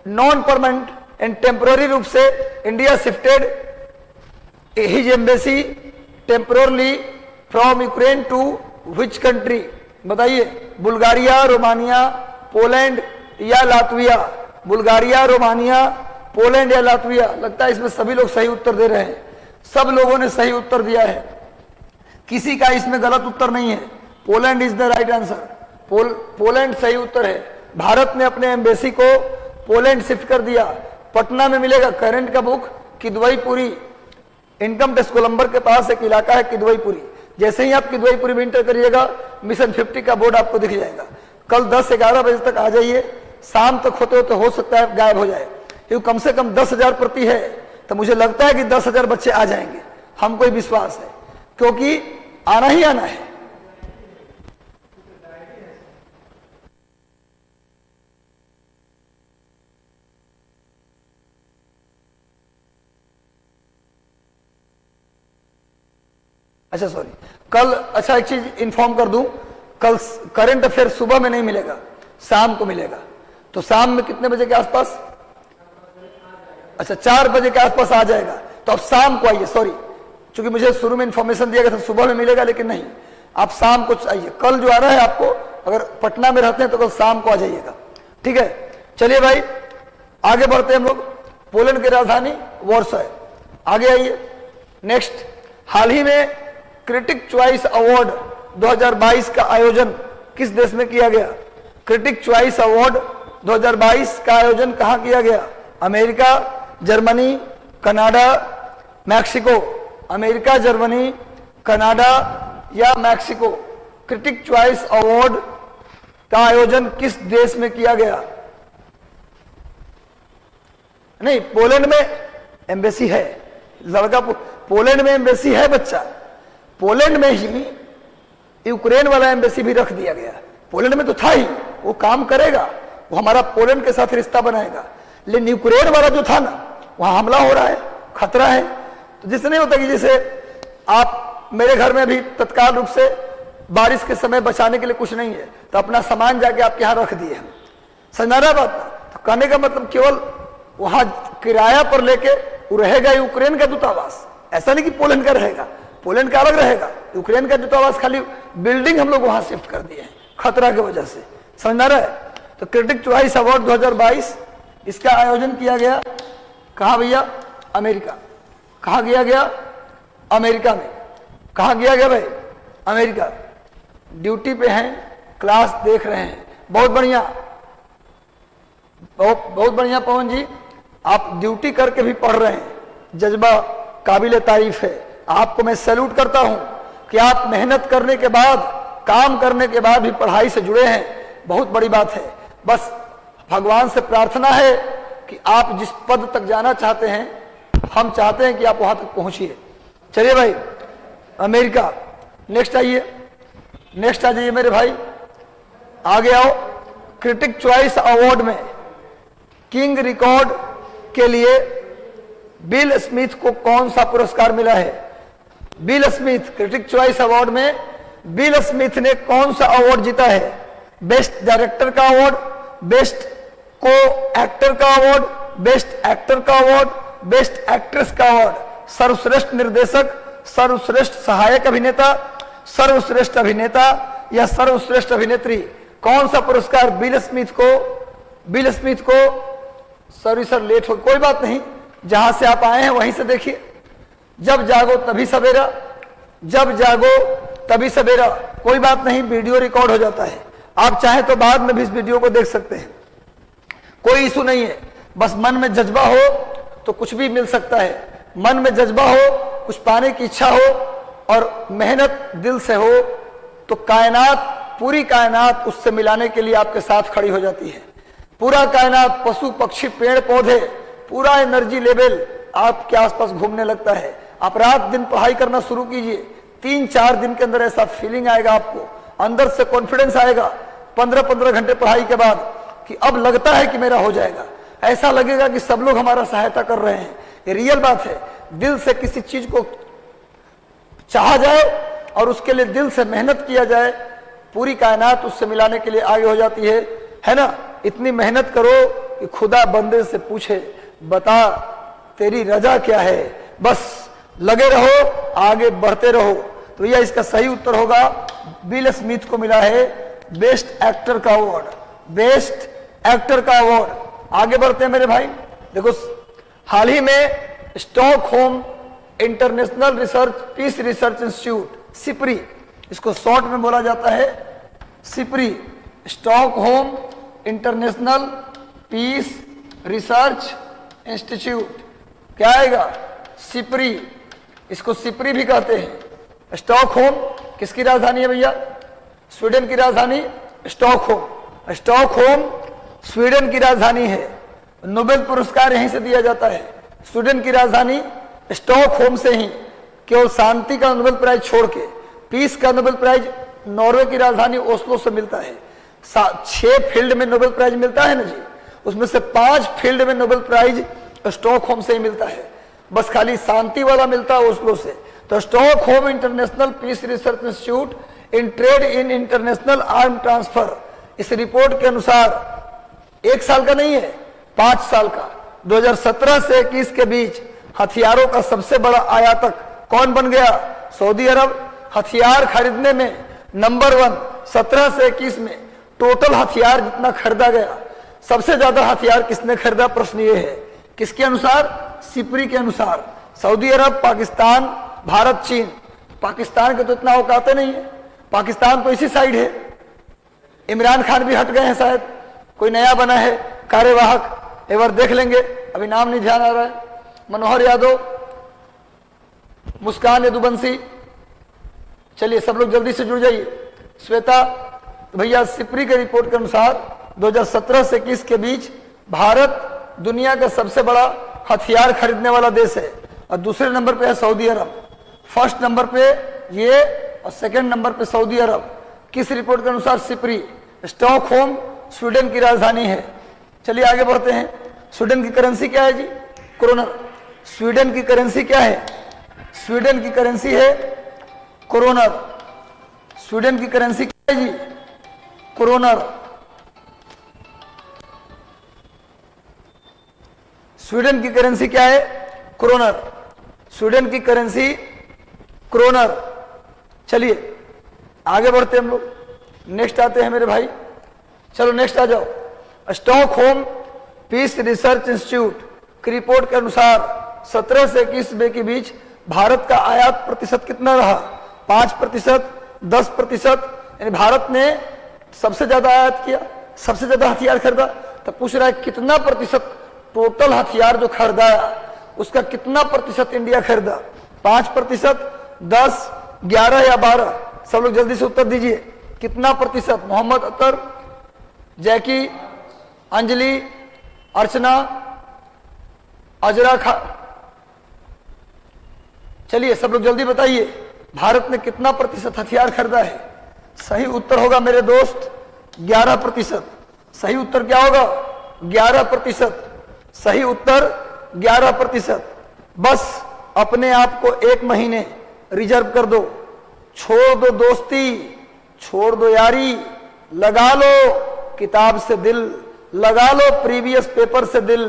नॉन परमानेंट एंड टेम्पोररी रूप से India shifted his embassy temporarily from Ukraine to which country? बताइए, बुल्गारिया, रोमानिया, पोलैंड या लातविया? बुल्गारिया, रोमानिया, पोलैंड या लातविया? लगता है इसमें सभी लोग सही उत्तर दे रहे हैं, सब लोगों ने सही उत्तर दिया है, किसी का इसमें गलत उत्तर नहीं है। Poland is the right answer, Poland सही उत्तर है। भारत ने अपने एम्बेसी को पोलैंड शिफ्ट कर दिया। पटना में मिलेगा करंट का बुक किदवईपुरी, इनकम टैक्स कोलंबर के पास एक इलाका है किदवईपुरी। जैसे ही आप किदवईपुरी में इंटर करिएगा, मिशन 50 का बोर्ड आपको दिख जाएगा। कल 10-11 बजे तक आ जाइए, शाम तक होते होते हो सकता है गायब हो जाए, क्योंकि कम से कम 10,000 प्रति है, तो मुझे लगता है कि 10,000 बच्चे आ जाएंगे, हमको ही विश्वास है, क्योंकि आना ही आना है। अच्छा सॉरी, कल अच्छा एक चीज इन्फॉर्म कर दूं, कल करंट अफेयर सुबह में नहीं मिलेगा, शाम को मिलेगा। तो शाम में कितने बजे के आसपास? अच्छा 4 बजे के आसपास आ जाएगा। तो अब शाम को आइए, सॉरी, क्योंकि मुझे शुरू में इंफॉर्मेशन दिया गया था सुबह में मिलेगा, लेकिन नहीं, आप शाम को आइए। कल जो आ रहा है आपको, अगर पटना में रहते हैं तो कल शाम को आ जाइएगा, ठीक है। चलिए भाई आगे बढ़ते हैं हम लोग। पोलैंड की राजधानी वॉर्सो है। आगे आइए नेक्स्ट। हाल ही में क्रिटिक चॉइस अवार्ड 2022 का आयोजन किस देश में किया गया? क्रिटिक चॉइस अवार्ड 2022 का आयोजन कहां किया गया? America, Germany, Canada, Mexico? America, Germany, Canada या मैक्सिको? क्रिटिक चॉइस अवार्ड का आयोजन किस देश में किया गया? नहीं, पोलैंड में एम्बेसी है, लड़का पोलैंड में एम्बेसी है बच्चा। पोलैंड में ही यूक्रेन वाला एम्बेसी भी रख दिया गया। पोलैंड में तो था ही, वो काम करेगा, वो हमारा पोलैंड के साथ रिश्ता बनाएगा। लेकिन यूक्रेन वाला जो था ना, वहां हमला हो रहा है, खतरा है। तो जिससे नहीं होता कि जैसे आप मेरे घर में भी तत्काल रूप से बारिश के समय बचाने के लिए कुछ नहीं है, तो अपना सामान जाके आपके यहाँ रख दिए हम, समझा बात। तो कहने का मतलब केवल वहां किराया पर लेके वो रहेगा यूक्रेन का दूतावास, ऐसा नहीं कि पोलैंड का रहेगा, पोलैंड का अलग रहेगा, यूक्रेन का दूतावास खाली बिल्डिंग हम लोग वहां शिफ्ट कर दिए हैं खतरा की वजह से, समझ रहा है। तो क्रिटिक चॉइस अवार्ड 2022 इसका आयोजन किया गया कहाँ भैया? अमेरिका। कहाँ किया गया? अमेरिका में। कहाँ किया गया भाई? अमेरिका। ड्यूटी पे हैं, क्लास देख रहे हैं, बहुत बढ़िया, बहुत बढ़िया पवन जी, आप ड्यूटी करके भी पढ़ रहे हैं, जज्बा काबिल तारीफ है। आपको मैं सैल्यूट करता हूं कि आप मेहनत करने के बाद, काम करने के बाद भी पढ़ाई से जुड़े हैं, बहुत बड़ी बात है। बस भगवान से प्रार्थना है कि आप जिस पद तक जाना चाहते हैं, हम चाहते हैं कि आप वहां तक पहुंचिए। चलिए भाई अमेरिका। नेक्स्ट आइए, नेक्स्ट आ जाइए मेरे भाई, आगे आओ। क्रिटिक चॉइस अवार्ड में किंग रिकॉर्ड के लिए बिल स्मिथ को कौन सा पुरस्कार मिला है? Bill Smith, critic choice award में बिल स्मिथ ने कौन सा अवार्ड जीता है? बेस्ट डायरेक्टर का अवार्ड, बेस्ट को एक्टर का अवार्ड, बेस्ट एक्टर का अवार्ड, बेस्ट एक्ट्रेस का अवार्ड, सर्वश्रेष्ठ निर्देशक, सर्वश्रेष्ठ सहायक अभिनेता, सर्वश्रेष्ठ अभिनेता या सर्वश्रेष्ठ अभिनेत्री? कौन सा पुरस्कार बिल स्मिथ को सॉरी सर लेट हो, कोई बात नहीं, जहां से आप आए हैं वहीं से देखिए। जब जागो तभी सवेरा, जब जागो तभी सवेरा, कोई बात नहीं, वीडियो रिकॉर्ड हो जाता है, आप चाहे तो बाद में भी इस वीडियो को देख सकते हैं, कोई इशू नहीं है। बस मन में जज्बा हो तो कुछ भी मिल सकता है, मन में जज्बा हो, कुछ पाने की इच्छा हो और मेहनत दिल से हो तो कायनात, पूरी कायनात उससे मिलाने के लिए आपके साथ खड़ी हो जाती है। पूरा कायनात, पशु पक्षी पेड़ पौधे, पूरा एनर्जी लेवल आपके आसपास घूमने लगता है। आप रात दिन पढ़ाई करना शुरू कीजिए, 3-4 दिन के अंदर ऐसा फीलिंग आएगा, आपको अंदर से कॉन्फिडेंस आएगा 15-15 घंटे पढ़ाई के बाद कि अब लगता है कि मेरा हो जाएगा। ऐसा लगेगा कि सब लोग हमारा सहायता कर रहे हैं, ये रियल बात है। दिल से किसी चीज को चाहा जाए और उसके लिए दिल से मेहनत किया जाए, पूरी कायनात उससे मिलाने के लिए आगे हो जाती है ना। इतनी मेहनत करो कि खुदा बंदे से पूछे बता तेरी रजा क्या है, बस लगे रहो, आगे बढ़ते रहो। तो यह इसका सही उत्तर होगा। विल स्मिथ को मिला है बेस्ट एक्टर का अवार्ड, बेस्ट एक्टर का अवार्ड। आगे बढ़ते हैं मेरे भाई। देखो हाल ही में Stockholm International Research Peace Research Institute, SIPRI, इसको शॉर्ट में बोला जाता है SIPRI, Stockholm International Peace Research Institute, क्या आएगा सिप्री, इसको सिप्री भी कहते हैं। स्टॉकहोम किसकी राजधानी है भैया? स्वीडन की राजधानी स्टॉकहोम। स्टॉकहोम स्वीडन की राजधानी है। नोबेल पुरस्कार यहीं से दिया जाता है, स्वीडन की राजधानी स्टॉकहोम से ही। केवल शांति का नोबेल प्राइज छोड़ के पीस का नोबेल प्राइज नॉर्वे की राजधानी ओस्लो से मिलता है। 6 फील्ड में नोबेल प्राइज मिलता है ना जी, उसमें से 5 फील्ड में नोबेल प्राइज स्टॉकहोम से ही मिलता है, बस खाली शांति वाला मिलता है ओस्लो से। तो Stockholm International Peace Research Institute in trade in international arm transfer, इस रिपोर्ट के अनुसार 1 साल का नहीं है, 5 साल का, 2017 से 21 के बीच हथियारों का सबसे बड़ा आयातक कौन बन गया? सऊदी अरब। हथियार खरीदने में नंबर 1, 17 से 21 में टोटल हथियार जितना खरीदा गया, सबसे ज्यादा हथियार किसने खरीदा? प्रश्न ये है। किसके अनुसार? सिप्री के अनुसार। सऊदी अरब, पाकिस्तान, भारत, चीन। पाकिस्तान के तो इतना औकात नहीं है, पाकिस्तान तो इसी साइड है। इमरान खान भी हट गए हैं, शायद कोई नया बना है कार्यवाहक, एक बार देख लेंगे, अभी नाम नहीं ध्यान आ रहा है। मनोहर यादव, मुस्कान यदुवंशी, चलिए सब लोग जल्दी से जुड़ जाइए। श्वेता, तो भैया सिप्री के रिपोर्ट के अनुसार 2017 से 21 के बीच भारत दुनिया का सबसे बड़ा हथियार खरीदने वाला देश है, और दूसरे नंबर पे है सऊदी अरब। फर्स्ट नंबर पे ये और सेकंड नंबर पे सऊदी अरब। किस रिपोर्ट के अनुसार? सिप्री। स्टॉकहोम स्वीडन की राजधानी है। चलिए आगे बढ़ते हैं। स्वीडन की करेंसी क्या है जी? क्रोनर। स्वीडन की करेंसी क्या है? स्वीडन की करेंसी है क्रोनर। स्वीडन की करेंसी क्या है जी? क्रोनर। स्वीडन की करेंसी क्या है? क्रोनर। स्वीडन की करेंसी क्रोनर। चलिए आगे बढ़ते हैं हम लोग, नेक्स्ट आते हैं मेरे भाई। चलो नेक्स्ट आ जाओ। स्टॉकहोम पीस रिसर्च इंस्टीट्यूट की रिपोर्ट के अनुसार 17 से 21 के बीच भारत का आयात प्रतिशत कितना रहा? 5%, 10%। यानी भारत ने सबसे ज्यादा आयात किया, सबसे ज्यादा हथियार खरीदा। तो पूछ रहा है कितना प्रतिशत टोटल हथियार जो खरीदा उसका कितना प्रतिशत इंडिया खरीदा? 5%, 10, 11 या 12? सब लोग जल्दी से उत्तर दीजिए, कितना प्रतिशत? मोहम्मद अतर, जैकी, अंजलि, अर्चना, अजरा खा, चलिए सब लोग जल्दी बताइए, भारत ने कितना प्रतिशत हथियार खरीदा है? सही उत्तर होगा मेरे दोस्त 11%। सही उत्तर क्या होगा? 11%। सही उत्तर 11%। बस अपने आप को 1 महीने रिजर्व कर दो, छोड़ दो दोस्ती, छोड़ दो यारी, लगा लो किताब से दिल, लगा लो प्रीवियस पेपर से दिल,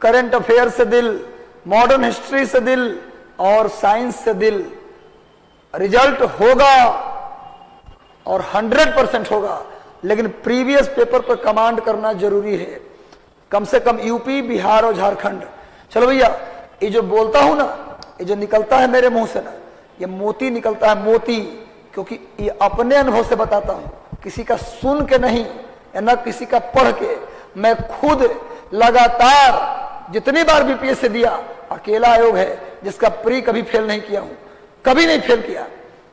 करंट अफेयर से दिल, मॉडर्न हिस्ट्री से दिल और साइंस से दिल। रिजल्ट होगा और 100% होगा, लेकिन प्रीवियस पेपर पर कमांड करना जरूरी है, कम से कम यूपी, बिहार और झारखंड। चलो भैया, ये जो बोलता हूं ना, ये जो निकलता है मेरे मुंह से ना, ये मोती निकलता है, मोती, क्योंकि ये अपने अनुभव से बताता हूं, किसी का सुन के नहीं या ना किसी का पढ़ के। मैं खुद लगातार जितनी बार बीपीएससी दिया, अकेला आयोग है जिसका प्री कभी फेल नहीं किया हूं, कभी नहीं फेल किया।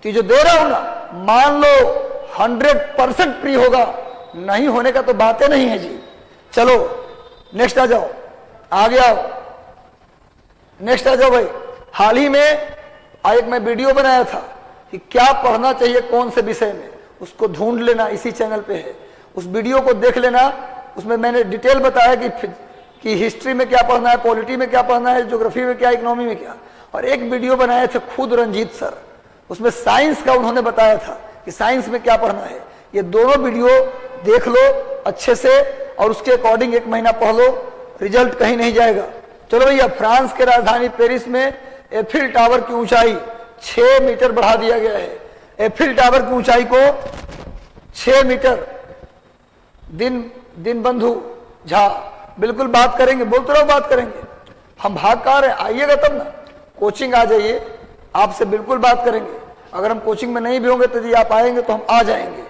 तो जो दे रहा हूं ना, मान लो 100% प्री होगा, नहीं होने का तो बातें नहीं है जी। चलो नेक्स्ट आ जाओ, आगे आओ, नेक्स्ट आ जाओ भाई। हाल ही में एक मैं वीडियो बनाया था कि क्या पढ़ना चाहिए कौन से विषय में, उसको ढूंढ लेना, इसी चैनल पे है, उस वीडियो को देख लेना। उसमें मैंने डिटेल बताया कि हिस्ट्री में क्या पढ़ना है, पॉलिटी में क्या पढ़ना है, ज्योग्राफी में क्या, इकोनॉमी में क्या। और एक वीडियो बनाए थे खुद रंजीत सर, उसमें साइंस का उन्होंने बताया था कि साइंस में क्या पढ़ना है। ये दोनों वीडियो देख लो अच्छे से और उसके अकॉर्डिंग 1 महीना पढ़ लो, रिजल्ट कहीं नहीं जाएगा। चलो भैया, फ्रांस के राजधानी पेरिस में एफिल टावर की ऊंचाई 6 मीटर बढ़ा दिया गया है। एफिल टावर की ऊंचाई को 6 मीटर। दिन बंधु झा बिल्कुल बात करेंगे, बोलते रहो बात करेंगे। हम भाग कहाँ रहे, आइएगा तब ना, कोचिंग आ जाइए, आपसे बिल्कुल बात करेंगे। अगर हम कोचिंग में नहीं भी होंगे तो यदि आप आएंगे तो हम आ जाएंगे।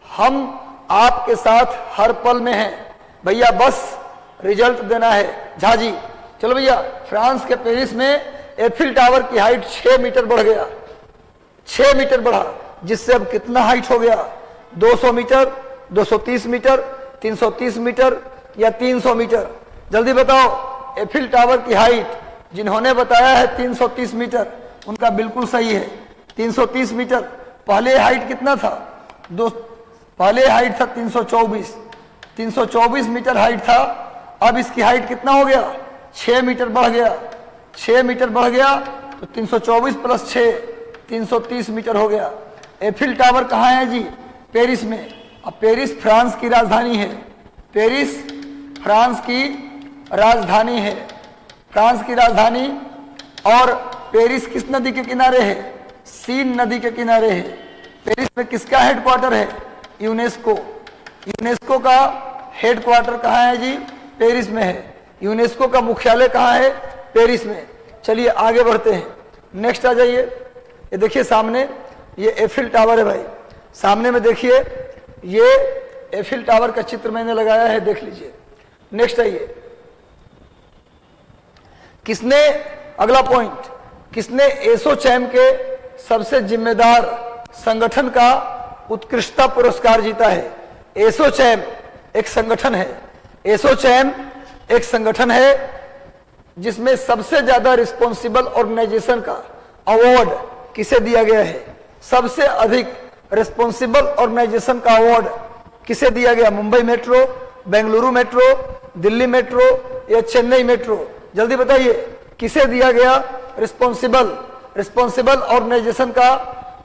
हम आपके साथ हर पल में हैं भैया, बस रिजल्ट देना है झा जी। चलो भैया, फ्रांस के पेरिस में एफिल टावर की हाइट 6 मीटर बढ़ गया, 6 मीटर बढ़ा, जिससे अब कितना हाइट हो गया, 200 मीटर, 230 मीटर, 330 मीटर या 300 मीटर। जल्दी बताओ, एफिल टावर की हाइट जिन्होंने बताया है 330 मीटर, उनका बिल्कुल सही है, 330 मीटर। पहले हाइट कितना था, पहले हाइट था 324 मीटर हाइट था। अब इसकी हाइट कितना हो गया, 6 मीटर बढ़ गया, 6 मीटर बढ़ गया तो 324 प्लस 6 330 मीटर हो गया। एफिल टावर कहाँ है जी, पेरिस में। अब पेरिस फ्रांस की राजधानी है, पेरिस फ्रांस की राजधानी है, फ्रांस की राजधानी। और पेरिस किस नदी के किनारे है, सीन नदी के किनारे है। पेरिस में किसका हेडक्वार्टर है, यूनेस्को। यूनेस्को का हेडक्वार्टर कहाँ है जी, पेरिस में है। यूनेस्को का मुख्यालय कहाँ है, पेरिस में। चलिए आगे बढ़ते हैं, नेक्स्ट आ जाइए। ये देखिए सामने, ये एफिल टावर है भाई, सामने में देखिए, ये एफिल टावर का चित्र मैंने लगाया है, देख लीजिए। नेक्स्ट आइए, किसने, अगला पॉइंट, किसने एसोचैम के सबसे जिम्मेदार संगठन का उत्कृष्टता पुरस्कार जीता है। एसोचैम एक संगठन है, एसोचैम एक संगठन है जिसमें सबसे ज्यादा रिस्पॉन्सिबल ऑर्गेनाइजेशन का अवार्ड किसे दिया गया है, सबसे अधिक रिस्पॉन्सिबल ऑर्गेनाइजेशन का अवार्ड किसे दिया गया, Mumbai metro, Bengaluru metro, Delhi metro या चेन्नई मेट्रो। जल्दी बताइए किसे दिया गया रिस्पॉन्सिबल ऑर्गेनाइजेशन का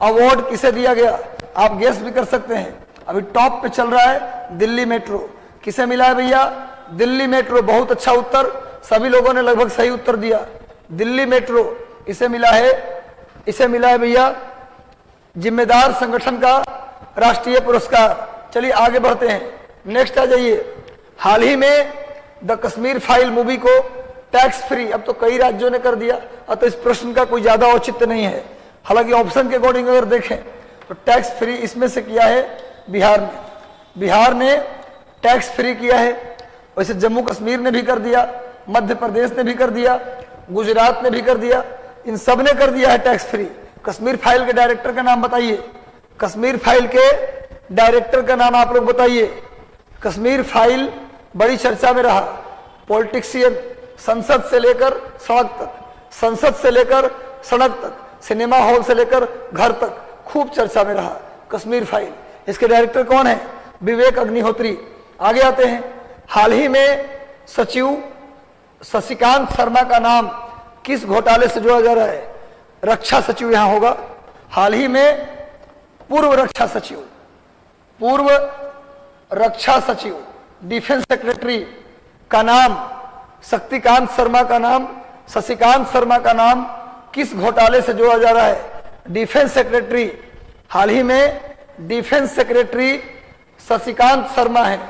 अवार्ड किसे दिया गया। आप गेस भी कर सकते हैं, अभी टॉप पे चल रहा है दिल्ली मेट्रो। किसे मिला है भैया, दिल्ली मेट्रो। बहुत अच्छा उत्तर, सभी लोगों ने लगभग सही उत्तर दिया, दिल्ली मेट्रो इसे मिला है भैया जिम्मेदार संगठन का राष्ट्रीय पुरस्कार। चलिए आगे बढ़ते हैं, नेक्स्ट आ जाइए। हाल ही में द कश्मीर फाइल मूवी को टैक्स फ्री अब तो कई राज्यों ने कर दिया, अतः इस प्रश्न का कोई ज्यादा औचित्य नहीं है। हालांकि ऑप्शन के अकॉर्डिंग अगर देखें तो टैक्स फ्री इसमें से किया है बिहार ने, बिहार ने टैक्स फ्री किया है। वैसे जम्मू कश्मीर ने भी कर दिया, मध्य प्रदेश ने भी कर दिया, गुजरात ने भी कर दिया, इन सब ने कर दिया है टैक्स फ्री। कश्मीर फाइल के डायरेक्टर का नाम बताइए, कश्मीर फाइल के डायरेक्टर का नाम आप लोग बताइए। कश्मीर फाइल बड़ी चर्चा में रहा, पॉलिटिशियन, संसद से लेकर सड़क तक, संसद से लेकर सड़क तक, सिनेमा हॉल से लेकर घर तक खूब चर्चा में रहा कश्मीर फाइल। इसके डायरेक्टर कौन है, विवेक अग्निहोत्री। आगे आते हैं, हाल ही में सचिव शशिकांत शर्मा का नाम किस घोटाले से जोड़ा जा रहा है, रक्षा सचिव यहां होगा। हाल ही में पूर्व रक्षा सचिव डिफेंस सेक्रेटरी का नाम, शक्तिकांत शर्मा का नाम, शशिकांत शर्मा का नाम किस घोटाले से जोड़ा जा रहा है, डिफेंस सेक्रेटरी। हाल ही में डिफेंस सेक्रेटरी शशिकांत शर्मा है,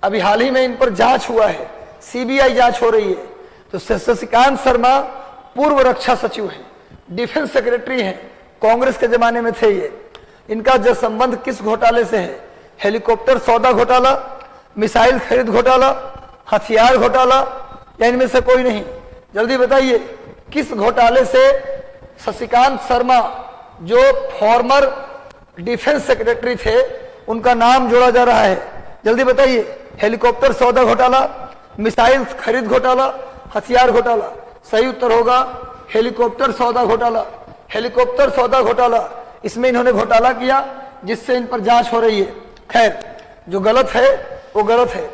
अभी हाल ही में इन पर जांच हुआ है, सीबीआई जांच हो रही है। तो शशिकांत शर्मा पूर्व रक्षा सचिव है, डिफेंस सेक्रेटरी हैं, कांग्रेस के जमाने में थे ये। इनका जो संबंध किस घोटाले से है, हेलीकॉप्टर सौदा घोटाला, मिसाइल खरीद घोटाला, हथियार घोटाला या इनमें से कोई नहीं। जल्दी बताइए किस घोटाले से शशिकांत शर्मा जो फॉर्मर डिफेंस सेक्रेटरी थे उनका नाम जोड़ा जा रहा है। जल्दी बताइए, हेलीकॉप्टर सौदा घोटाला, मिसाइल खरीद घोटाला, हथियार घोटाला। सही उत्तर होगा हेलीकॉप्टर सौदा घोटाला। हेलीकॉप्टर सौदा घोटाला, इसमें इन्होंने घोटाला किया जिससे इन पर जांच हो रही है। खैर, जो गलत है वो गलत है।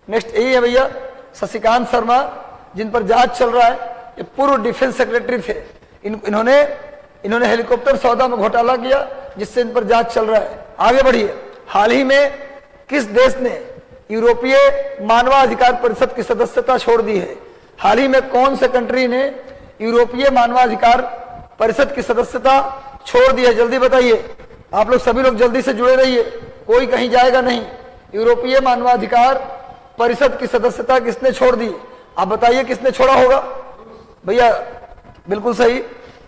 नेक्स्ट यही है भैया, शशिकांत शर्मा जिन पर जांच चल रहा है, ये पूर्व डिफेंस सेक्रेटरी थे, इन्होंने हेलीकॉप्टर सौदा में घोटाला किया, जिससे इन पर जांच चल रहा है। आगे बढ़िए। हाल ही में किस देश ने यूरोपीय मानवाधिकार परिषद की सदस्यता छोड़ दी है? हाल ही में कौन से कंट्री ने यूरोपीय मानवाधिकार परिषद की सदस्यता छोड़ दी है? जल्दी बताइए। आप लोग सभी लोग जल्दी से जुड़े रहिए, कोई कहीं जाएगा नहीं। यूरोपीय मानवाधिकार परिषद की सदस्यता किसने छोड़ दी? आप बताइए किसने छोड़ा होगा? भैया बिल्कुल सही,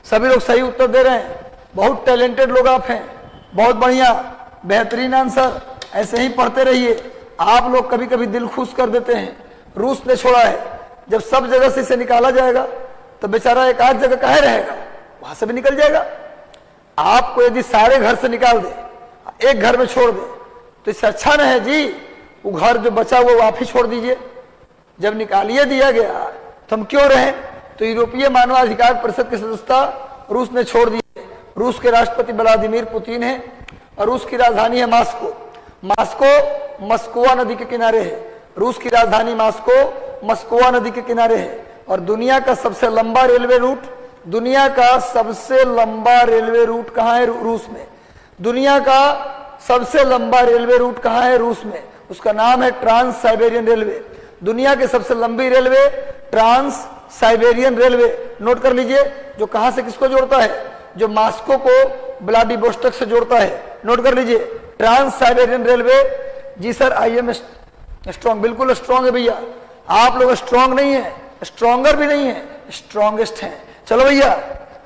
सभी लोग सही उत्तर दे रहे हैं। बहुत टैलेंटेड लोग आप हैं, बहुत बढ़िया, बेहतरीन आंसर। ऐसे ही पढ़ते रहिए। आप लोग कभी कभी दिल खुश कर देते हैं। रूस ने छोड़ा है। जब सब जगह से इसे निकाला जाएगा तो बेचारा एक आध जगह कहाँ रहेगा, वहां से भी निकल जाएगा। आपको यदि सारे घर से निकाल दे, एक घर में छोड़ दे, तो इससे अच्छा न है जी वो घर जो बचा हुआ वो आप ही छोड़ दीजिए। जब निकालिए दिया गया तो हम क्यों रहें? तो यूरोपीय मानवाधिकार परिषद की सदस्यता रूस ने छोड़ दी है। रूस के राष्ट्रपति व्लादिमीर पुतिन है और रूस की राजधानी है मॉस्को। मॉस्को मस्कोवा नदी के किनारे है। रूस की राजधानी मॉस्को मस्कोवा नदी के किनारे है। और दुनिया का सबसे लंबा रेलवे रूट, दुनिया का सबसे लंबा रेलवे रूट कहाँ है? रूस में। दुनिया का सबसे लंबा रेलवे रूट कहाँ है? रूस में। उसका नाम है ट्रांस साइबेरियन रेलवे। दुनिया की सबसे लंबी railway Trans Siberian railway. Note कर लीजिए, जो कहां से किसको जोड़ता है? जो मॉस्को को व्लादिवोस्टोक से जोड़ता है। नोट कर लीजिए, ट्रांस साइबेरियन रेलवे। जी सर, आई एम स्ट्रॉन्ग। बिल्कुल स्ट्रॉन्ग है भैया। आप लोग स्ट्रॉन्ग नहीं है, स्ट्रॉन्गर भी नहीं है, स्ट्रॉन्गेस्ट हैं। चलो भैया,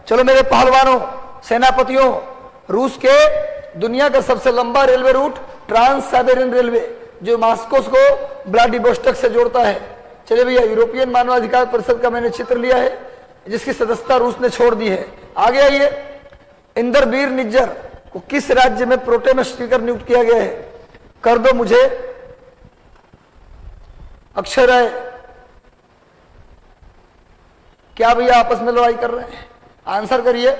चलो मेरे पहलवानों, सेनापतियों, रूस के दुनिया का सबसे लंबा railway route Trans Siberian railway, जो मॉस्को को व्लादिवोस्टोक से जोड़ता है। चलिए भैया, यूरोपियन मानवाधिकार परिषद का मैंने चित्र लिया है, जिसकी सदस्यता रूस ने छोड़ दी है। आगे आइए। इंदरवीर निज्जर को किस राज्य में प्रोटेम स्पीकर नियुक्त किया गया है? कर दो मुझे अक्षय राय। क्या भैया आपस में लड़ाई कर रहे हैं? आंसर करिए।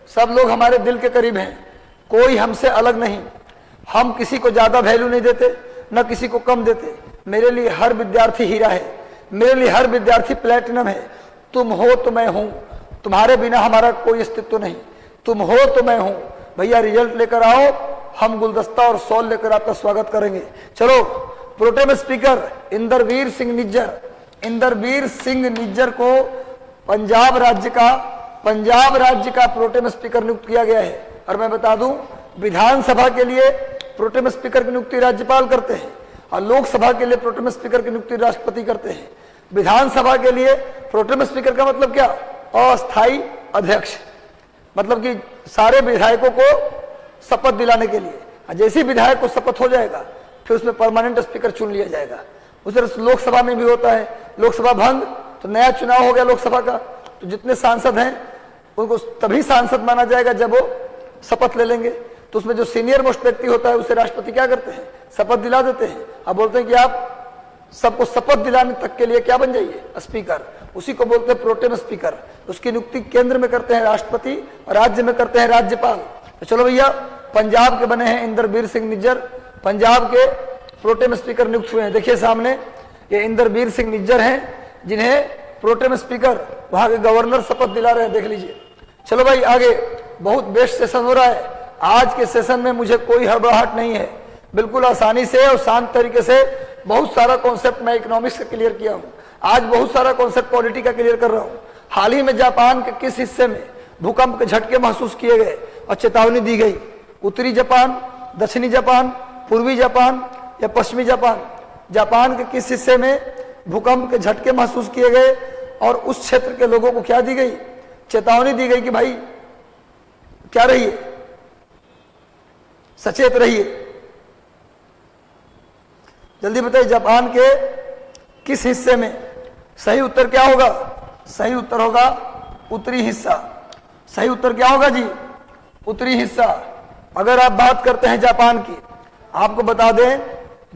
सब लोग हमारे दिल के करीब हैं, कोई हमसे अलग नहीं। हम किसी को ज्यादा वैल्यू नहीं देते, न किसी को कम देते। मेरे लिए हर विद्यार्थी हीरा है, मेरे लिए हर विद्यार्थी प्लेटिनम है। तुम हो तो मैं हूं, तुम्हारे बिना हमारा कोई अस्तित्व नहीं। तुम हो तो मैं हूं। भैया रिजल्ट लेकर आओ, हम गुलदस्ता और सॉल लेकर आपका स्वागत करेंगे। चलो, प्रोटेम स्पीकर इंदरवीर सिंह निज्जर। इंदरवीर सिंह निज्जर को पंजाब राज्य का प्रोटेम स्पीकर नियुक्त किया गया है। और मैं बता दूं, विधानसभा के लिए प्रोटेम स्पीकर की नियुक्ति राज्यपाल करते हैं और लोकसभा के लिए प्रोटेम स्पीकर की नियुक्ति राष्ट्रपति करते हैं। विधानसभा के लिए प्रोटेम स्पीकर का मतलब क्या? अस्थायी अध्यक्ष। मतलब कि सारे विधायकों को शपथ दिलाने के लिए। जैसे ही विधायक को शपथ हो जाएगा फिर उसमें परमानेंट स्पीकर चुन लिया जाएगा। उस तरह लोकसभा में भी होता है। लोकसभा भंग तो नया चुनाव हो गया लोकसभा का, तो जितने सांसद हैं उनको तभी सांसद माना जाएगा जब वो शपथ ले लेंगे। तो उसमें जो सीनियर मोस्ट व्यक्ति होता है उसे राष्ट्रपति क्या करते हैं? शपथ दिला देते हैं। अब बोलते हैं कि आप सबको शपथ दिलाने तक के लिए क्या बन जाइए? स्पीकर। उसी को बोलते हैं प्रोटेम स्पीकर। उसकी नियुक्ति केंद्र में करते हैं राष्ट्रपति और राज्य में करते हैं राज्यपाल। तो चलो भैया, पंजाब के बने हैं इंदरवीर सिंह निज्जर, पंजाब के प्रोटेम स्पीकर नियुक्त हुए हैं। देखिए सामने, ये इंदरवीर सिंह निज्जर हैं, जिन्हें प्रोटेम स्पीकर वहां के गवर्नर शपथ दिला रहे हैं। देख लीजिए। चलो भाई आगे, बहुत बेस्ट सेशन हो रहा है। आज के सेशन में मुझे कोई हड़बड़ाहट नहीं है, बिल्कुल आसानी से और शांत तरीके से बहुत सारा कॉन्सेप्ट मैं इकोनॉमिक्स का क्लियर किया हूँ। आज बहुत सारा कॉन्सेप्ट पॉलिटी का क्लियर कर रहा हूँ। हाल ही में जापान के किस हिस्से में भूकंप के झटके महसूस किए गए और चेतावनी दी गई? उत्तरी जापान, दक्षिणी जापान, पूर्वी जापान या पश्चिमी जापान? जापान के किस हिस्से में भूकंप के झटके महसूस किए गए और उस क्षेत्र के लोगों को क्या दी गई? चेतावनी दी गई कि भाई क्या रहिए, सचेत रहिए। जल्दी बताइए, जापान के किस हिस्से में? सही उत्तर क्या होगा? सही उत्तर होगा उत्तरी हिस्सा। सही उत्तर क्या होगा जी? उत्तरी हिस्सा। अगर आप बात करते हैं जापान की, आपको बता दें,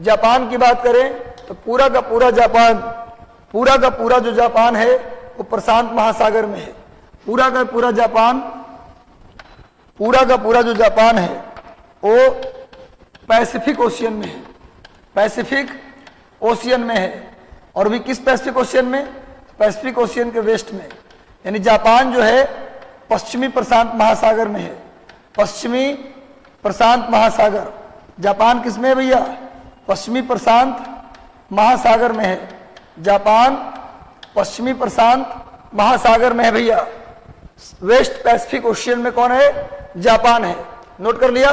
जापान की बात करें तो पूरा का पूरा जो जापान है वो प्रशांत महासागर में है। पूरा का पूरा जो जापान है वो पैसिफिक ओशियन में है। पैसिफिक ओशियन में है। और भी किस पैसिफिक ओशियन में? पैसिफिक ओशियन के वेस्ट में। यानी जापान जो है पश्चिमी प्रशांत महासागर में है, पश्चिमी प्रशांत महासागर। जापान किसमें है भैया? पश्चिमी प्रशांत महासागर में है। जापान पश्चिमी प्रशांत महासागर में है भैया। वेस्ट पैसिफिक ओशियन में कौन है? जापान है। नोट कर लिया।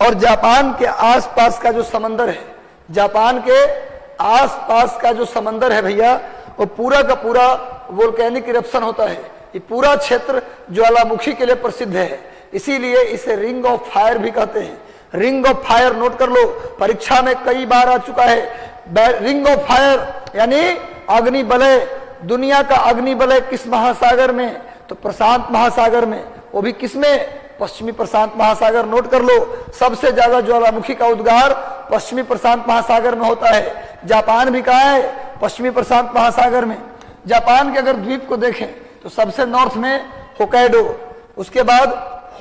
और जापान के आसपास का जो समंदर है, जापान के आसपास का जो समंदर है भैया, वो पूरा का पूरा वोल्केनिक इरप्शन होता है। ये पूरा क्षेत्र ज्वालामुखी के लिए प्रसिद्ध है, इसीलिए इसे रिंग ऑफ फायर भी कहते हैं। रिंग ऑफ फायर नोट कर लो, परीक्षा में कई बार आ चुका है। रिंग ऑफ फायर यानी अग्नि वलय। दुनिया का अग्नि वलय किस महासागर में? तो प्रशांत महासागर में। वो भी किसमें? पश्चिमी प्रशांत महासागर। नोट कर लो, सबसे ज्यादा ज्वालामुखी का उद्गार पश्चिमी प्रशांत महासागर में होता है। जापान भी कहाँ है? पश्चिमी प्रशांत महासागर में। जापान के अगर द्वीप को देखें तो सबसे नॉर्थ में होकाइडो, उसके बाद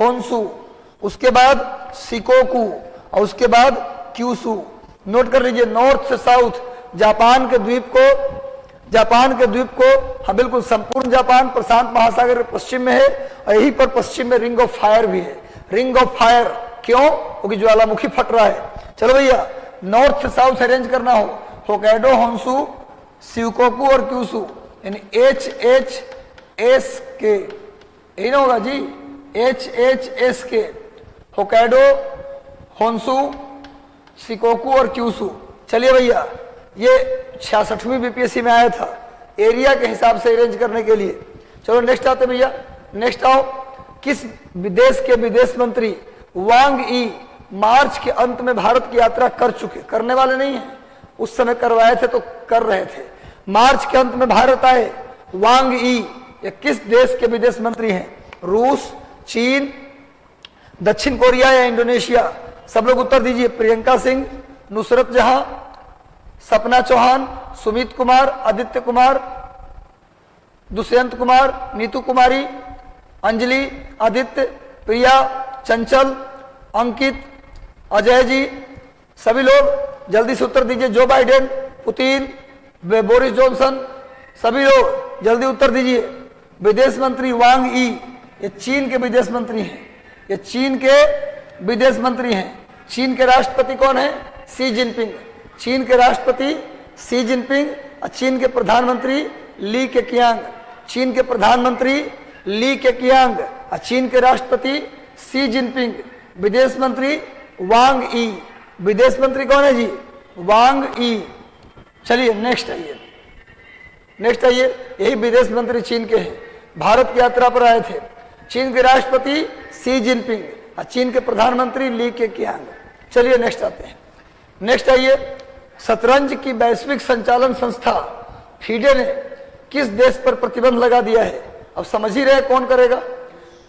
होन्शु, उसके बाद शिकोकू और उसके बाद क्यूशु। नोट कर लीजिए, नॉर्थ से साउथ जापान के द्वीप को हाँ बिल्कुल संपूर्ण जापान प्रशांत महासागर के पश्चिम में है, और यहीं पर पश्चिम में रिंग ऑफ फायर भी है। रिंग ऑफ फायर क्यों? क्योंकि ज्वालामुखी फट रहा है। चलो भैया, नॉर्थ से साउथ अरेंज करना हो, होकाइडो, होन्शु, शिकोकू और क्यूशु, यानी HHSK, यही ना होगा जी, HHSK, होकाइडो, होन्शु, शिकोकू और क्यूशु। चलिए भैया, ये 66वीं बीपीएससी में आया था एरिया के हिसाब से अरेंज करने के लिए। चलो नेक्स्ट आते भैया, नेक्स्ट आओ। किस देश के विदेश मंत्री वांग ई मार्च के अंत में भारत की यात्रा कर चुके? करने वाले नहीं है, उस समय करवाए थे तो कर रहे थे। मार्च के अंत में भारत आए वांग ई, ये किस देश के विदेश मंत्री हैं? रूस, चीन, दक्षिण कोरिया या इंडोनेशिया? सब लोग उत्तर दीजिए। प्रियंका सिंह, नुसरत जहां, सपना चौहान, सुमित कुमार, आदित्य कुमार, दुष्यंत कुमार, नीतू कुमारी, अंजलि, आदित्य, प्रिया, चंचल, अंकित, अजय जी, सभी लोग जल्दी से उत्तर दीजिए। Joe Biden, Putin, Boris Johnson, सभी लोग जल्दी उत्तर दीजिए। विदेश मंत्री वांग ई, ये चीन के विदेश मंत्री हैं, ये चीन के विदेश मंत्री हैं। चीन के राष्ट्रपति कौन है? Xi Jinping. चीन के राष्ट्रपति शी जिनपिंग और चीन के प्रधानमंत्री ली केकियांग। चीन के प्रधानमंत्री ली केकियांग और चीन के राष्ट्रपति शी जिनपिंग। विदेश मंत्री वांग ई। विदेश मंत्री कौन है जी? वांग ई। चलिए नेक्स्ट आइए, नेक्स्ट आइए। यही विदेश मंत्री चीन के हैं, भारत की यात्रा पर आए थे। चीन के राष्ट्रपति शी जिनपिंग और चीन के प्रधानमंत्री ली केकियांग। चलिए नेक्स्ट आते हैं, नेक्स्ट आइए। शतरंज की वैश्विक संचालन संस्था फीडे ने किस देश पर प्रतिबंध लगा दिया है? अब समझ ही रहे कौन करेगा,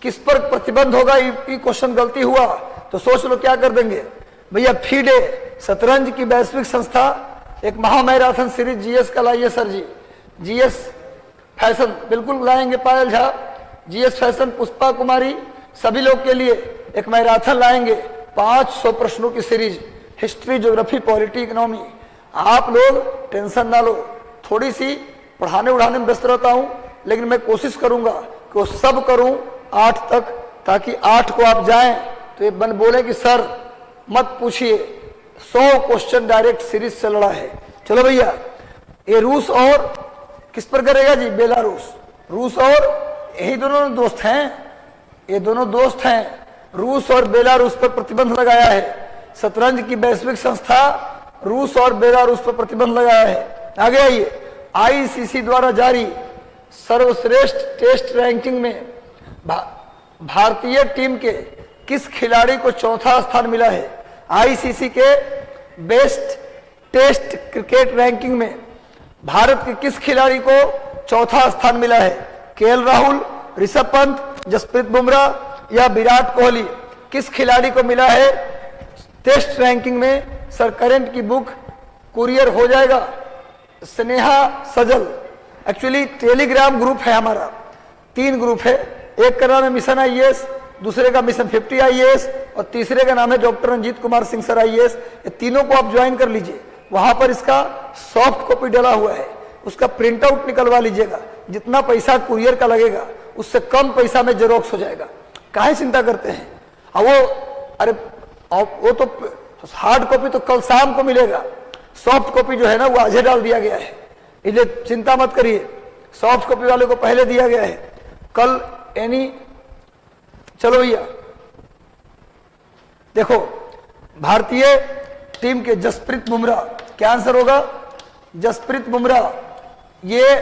किस पर प्रतिबंध होगा। ये क्वेश्चन गलती हुआ तो सोच लो क्या कर देंगे भैया। फीडे शतरंज की वैश्विक संस्था एक महामैराथन सीरीज जीएस का लाइए सर जी। जीएस फैशन बिल्कुल लाएंगे, पायल झा, जीएस फैशन, पुष्पा कुमारी, सभी लोग के लिए एक मैराथन लाएंगे। 500 प्रश्नों की series, history, geography, polity, economy. आप लोग टेंशन ना लो, थोड़ी सी पढ़ाने उड़ाने में व्यस्त रहता हूं, लेकिन मैं कोशिश करूंगा कि वो सब करूं 8 तक, ताकि 8 को आप जाएं तो ये बन बोले कि सर मत पूछिए, 100 क्वेश्चन डायरेक्ट सीरीज से लड़ा है। चलो भैया, ये रूस और किस पर करेगा जी? बेलारूस। रूस और यही दोनों दोस्त हैं, ये दोनों दोस्त हैं। रूस और बेलारूस पर प्रतिबंध लगाया है। शतरंज की वैश्विक संस्था रूस और बेलारूस पर प्रतिबंध लगाया है। आगे आइए। आईसीसी द्वारा जारी सर्वश्रेष्ठ टेस्ट रैंकिंग में भारतीय टीम के किस खिलाड़ी को चौथा स्थान मिला है? आईसीसी के बेस्ट टेस्ट क्रिकेट रैंकिंग में भारत के किस खिलाड़ी को चौथा स्थान मिला है? केएल राहुल, ऋषभ पंत, जसप्रीत बुमराह या विराट कोहली? किस खिलाड़ी को मिला है टेस्ट रैंकिंग में? सर करंट की बुक कुरियर हो जाएगा। स्नेहा सजल, एक्चुअली टेलीग्राम ग्रुप है हमारा, 3 ग्रुप है। एक का नाम है मिशन आईएएस, दूसरे का मिशन 50 आईएएस और तीसरे का नाम है doctor Ranjit Kumar Singh sir IAS. ये तीनों को आप ज्वाइन कर लीजिए। वहां पर इसका सॉफ्ट कॉपी डला हुआ है, उसका प्रिंट आउट निकलवा लीजिएगा। जितना पैसा कुरियर का लगेगा उससे कम पैसा में जेरोक्स हो जाएगा। काहे चिंता करते हैं? अब वो तो हार्ड कॉपी तो कल शाम को मिलेगा, सॉफ्ट कॉपी जो है ना वो आज डाल दिया गया है, इसलिए चिंता मत करिए। सॉफ्ट कॉपी वाले को पहले दिया गया है, कल एनी। चलो भैया देखो, भारतीय टीम के जसप्रीत बुमराह, क्या आंसर होगा? जसप्रीत बुमराह, ये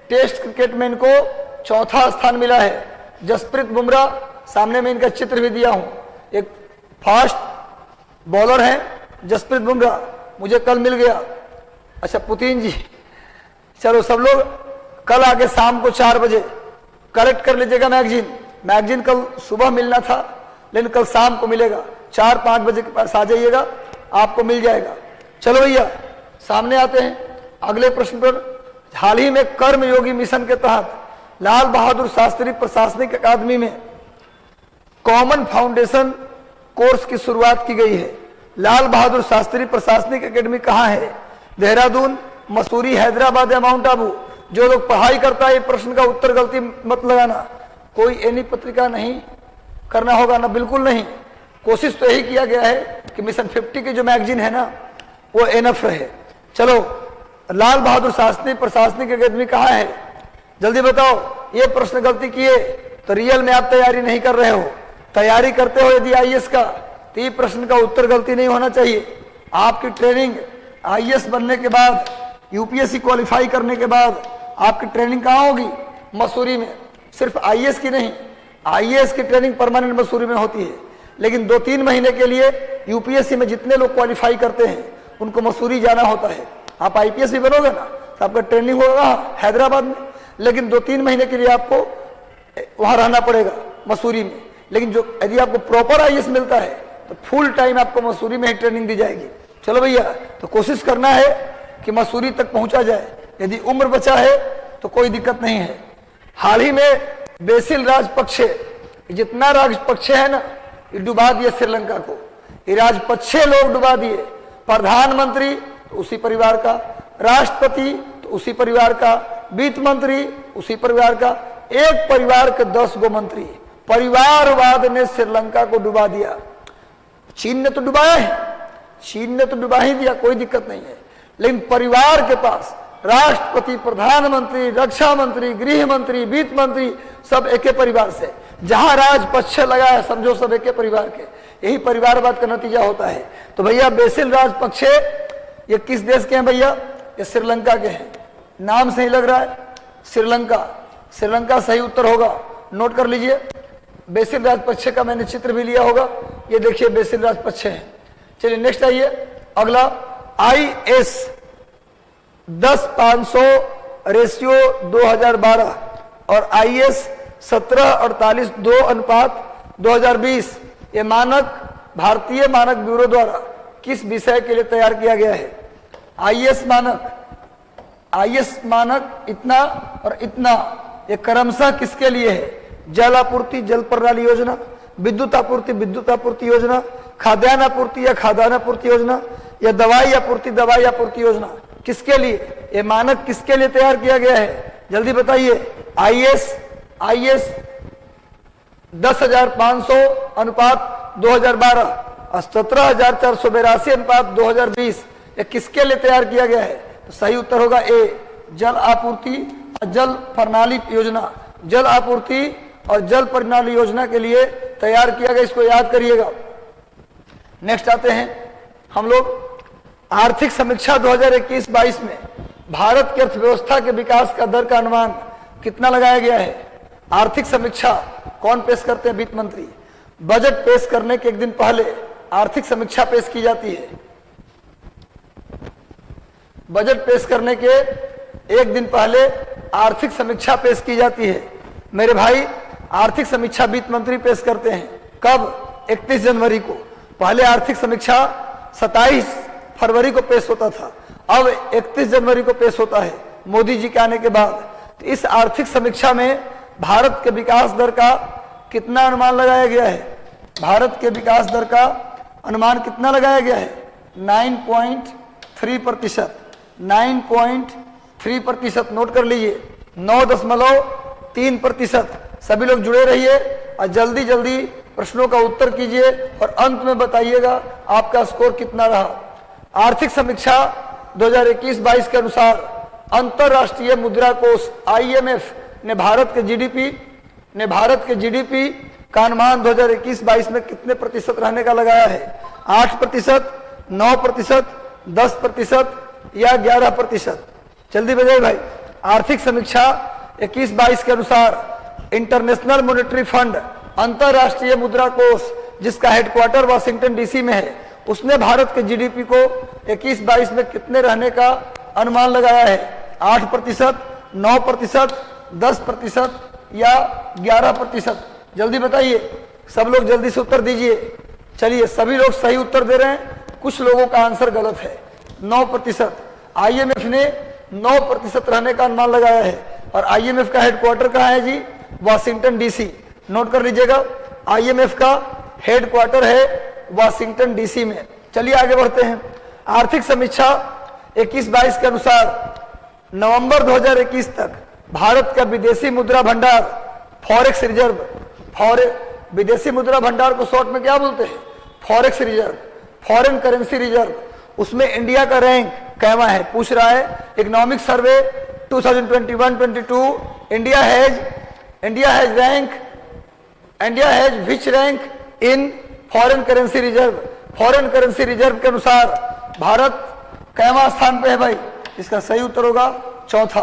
टेस्ट क्रिकेट में इनको चौथा स्थान मिला है। जसप्रीत बुमराह, सामने में इनका चित्र भी दिया हूं, एक फास्ट बॉलर है जसप्रीत बुमराह, मुझे कल मिल गया। अच्छा पुतिन जी, चलो सब लोग कल आके शाम को 4 बजे कलेक्ट कर लीजिएगा मैगजीन कल सुबह मिलना था, लेकिन कल शाम को मिलेगा। 4-5 बजे के पास आ जाइएगा, आपको मिल जाएगा। चलो भैया सामने आते हैं अगले प्रश्न पर। हाल ही में कर्मयोगी मिशन के तहत लाल बहादुर शास्त्री प्रशासनिक अकादमी में कॉमन फाउंडेशन कोर्स की शुरुआत की गई है। लाल बहादुर शास्त्री प्रशासनिक अकादमी कहाँ है? देहरादून, मसूरी, हैदराबाद या माउंट आबू? जो लोग पढ़ाई करता है, प्रश्न का उत्तर गलती मत लगाना। कोई एनी पत्रिका नहीं करना होगा ना, बिल्कुल नहीं। कोशिश तो यही किया गया है कि मिशन 50 की जो मैगजीन है ना वो एनफ रहे। चलो, लाल बहादुर शास्त्री प्रशासनिक अकादमी कहाँ है? जल्दी बताओ। ये प्रश्न गलती किए तो रियल में आप तैयारी नहीं कर रहे हो। तैयारी करते हो यदि आईएएस का, तो ये प्रश्न का उत्तर गलती नहीं होना चाहिए। आपकी ट्रेनिंग आईएएस बनने के बाद, यूपीएससी क्वालिफाई करने के बाद आपकी ट्रेनिंग कहाँ होगी? मसूरी में। सिर्फ आईएएस की नहीं, आईएएस की ट्रेनिंग परमानेंट मसूरी में होती है, लेकिन 2-3 महीने के लिए यूपीएससी में जितने लोग क्वालिफाई करते हैं उनको मसूरी जाना होता है। आप आईपीएस भी बनोगे ना तो आपका ट्रेनिंग होगा हैदराबाद में, लेकिन 2-3 महीने के लिए आपको वहां रहना पड़ेगा मसूरी में। लेकिन जो यदि आपको प्रॉपर आईएएस मिलता है तो फुल टाइम आपको मसूरी में ही ट्रेनिंग दी जाएगी। चलो भैया, तो कोशिश करना है कि मसूरी तक पहुंचा जाए। यदि उम्र बचा है तो कोई दिक्कत नहीं है। हाल ही में बेसिल राजपक्षे, जितना राजपक्षे है ना, ये डुबा दिए श्रीलंका को। ये राजपक्षे लोग डुबा दिए। प्रधानमंत्री तो उसी परिवार का, राष्ट्रपति तो उसी परिवार का, वित्त मंत्री उसी परिवार का, एक परिवार के 10 गो मंत्री। परिवारवाद ने श्रीलंका को डुबा दिया। चीन ने तो डुबाया है, चीन ने तो डुबा ही दिया, कोई दिक्कत नहीं है। लेकिन परिवार के पास राष्ट्रपति, प्रधानमंत्री, रक्षा मंत्री, गृह मंत्री, वित्त मंत्री सब एक ही परिवार से। जहां राजपक्ष लगा है समझो सब एक ही परिवार के। यही परिवारवाद का नतीजा होता है। तो भैया बेसिल राजपक्षे ये किस देश के हैं भैया? ये श्रीलंका के हैं। नाम से ही लग रहा है श्रीलंका। श्रीलंका सही उत्तर होगा, नोट कर लीजिए। बेसिल राजपक्षे का मैंने चित्र भी लिया होगा, ये देखिए बेसिल राजपक्षे है। चलिए नेक्स्ट आइए अगला। IS 10-500 रेशियो 2012 और IS 17-48:2 ये मानक भारतीय मानक ब्यूरो द्वारा किस विषय के लिए तैयार किया गया है? IS मानक इतना और इतना, ये क्रमशः किसके लिए है? जल आपूर्ति जल प्रणाली योजना, विद्युत आपूर्ति योजना, खाद्यान्न आपूर्ति या खाद्यान्न आपूर्ति योजना, या दवाई आपूर्ति योजना? किसके लिए ये मानक किसके लिए तैयार किया गया है? जल्दी बताइए। IS 10,500:2012 और 17,482:2020 ये किसके लिए तैयार किया गया है? तो सही उत्तर होगा ए, जल आपूर्ति और जल प्रणाली योजना। जल आपूर्ति और जल प्रणाली योजना के लिए तैयार किया गया, इसको याद करिएगा। नेक्स्ट आते हैं हम लोग। आर्थिक समीक्षा 2021-22 में भारत की अर्थव्यवस्था के विकास का दर का अनुमान कितना लगाया गया है? आर्थिक समीक्षा कौन पेश करते हैं? वित्त मंत्री। बजट पेश करने के एक दिन पहले आर्थिक समीक्षा पेश की जाती है। बजट पेश करने के एक दिन पहले आर्थिक समीक्षा पेश की जाती है। मेरे भाई, आर्थिक समीक्षा वित्त मंत्री पेश करते हैं। कब? 31 जनवरी को। पहले आर्थिक समीक्षा 27 फरवरी को पेश होता था, अब 31 जनवरी को पेश होता है मोदी जी के आने के बाद। तो इस आर्थिक समीक्षा में भारत के विकास दर का कितना अनुमान लगाया गया है? भारत के विकास दर का अनुमान कितना लगाया गया है? 9.3%। 9.3%, नोट कर लीजिए। 9.3%। सभी लोग जुड़े रहिए और जल्दी जल्दी प्रश्नों का उत्तर कीजिए और अंत में बताइएगा आपका स्कोर कितना रहा। आर्थिक समीक्षा 2021-22 के अनुसार अंतरराष्ट्रीय मुद्रा कोष IMF ने भारत के जीडीपी का अनुमान 2021-22 में कितने प्रतिशत रहने का लगाया है? 8%, 9%, 10% या 11%? जल्दी बताइए भाई। आर्थिक समीक्षा 21-22 के अनुसार इंटरनेशनल मॉनेटरी फंड अंतरराष्ट्रीय मुद्रा कोष जिसका हेडक्वार्टर वाशिंगटन DC में है, उसने भारत के जीडीपी को 21-22 में कितने रहने का अनुमान लगाया है? 8%, 9%, 10% या 11%? जल्दी बताइए, सब लोग जल्दी से उत्तर दीजिए। चलिए, सभी लोग सही उत्तर दे रहे हैं, कुछ लोगों का आंसर गलत है। 9%। IMF ने 9% रहने का अनुमान लगाया है और IMF का हेडक्वार्टर कहाँ है जी? Washington DC। नोट कर लीजिएगा, IMF का हेडक्वार्टर है वाशिंगटन DC में। चलिए आगे बढ़ते हैं। आर्थिक समीक्षा 21-22 के अनुसार नवंबर 2021 तक भारत का विदेशी मुद्रा भंडार फॉरेक्स रिजर्व, विदेशी मुद्रा भंडार को शॉर्ट में क्या बोलते हैं? Forex reserve, foreign currency reserve, उसमें इंडिया का रैंक कैवा है? पूछ रहा है। Economic survey 2021-22 India has which rank in foreign currency reserve? Foreign currency reserve के अनुसार भारत कैवा स्थान पे है भाई? इसका सही उत्तर होगा चौथा।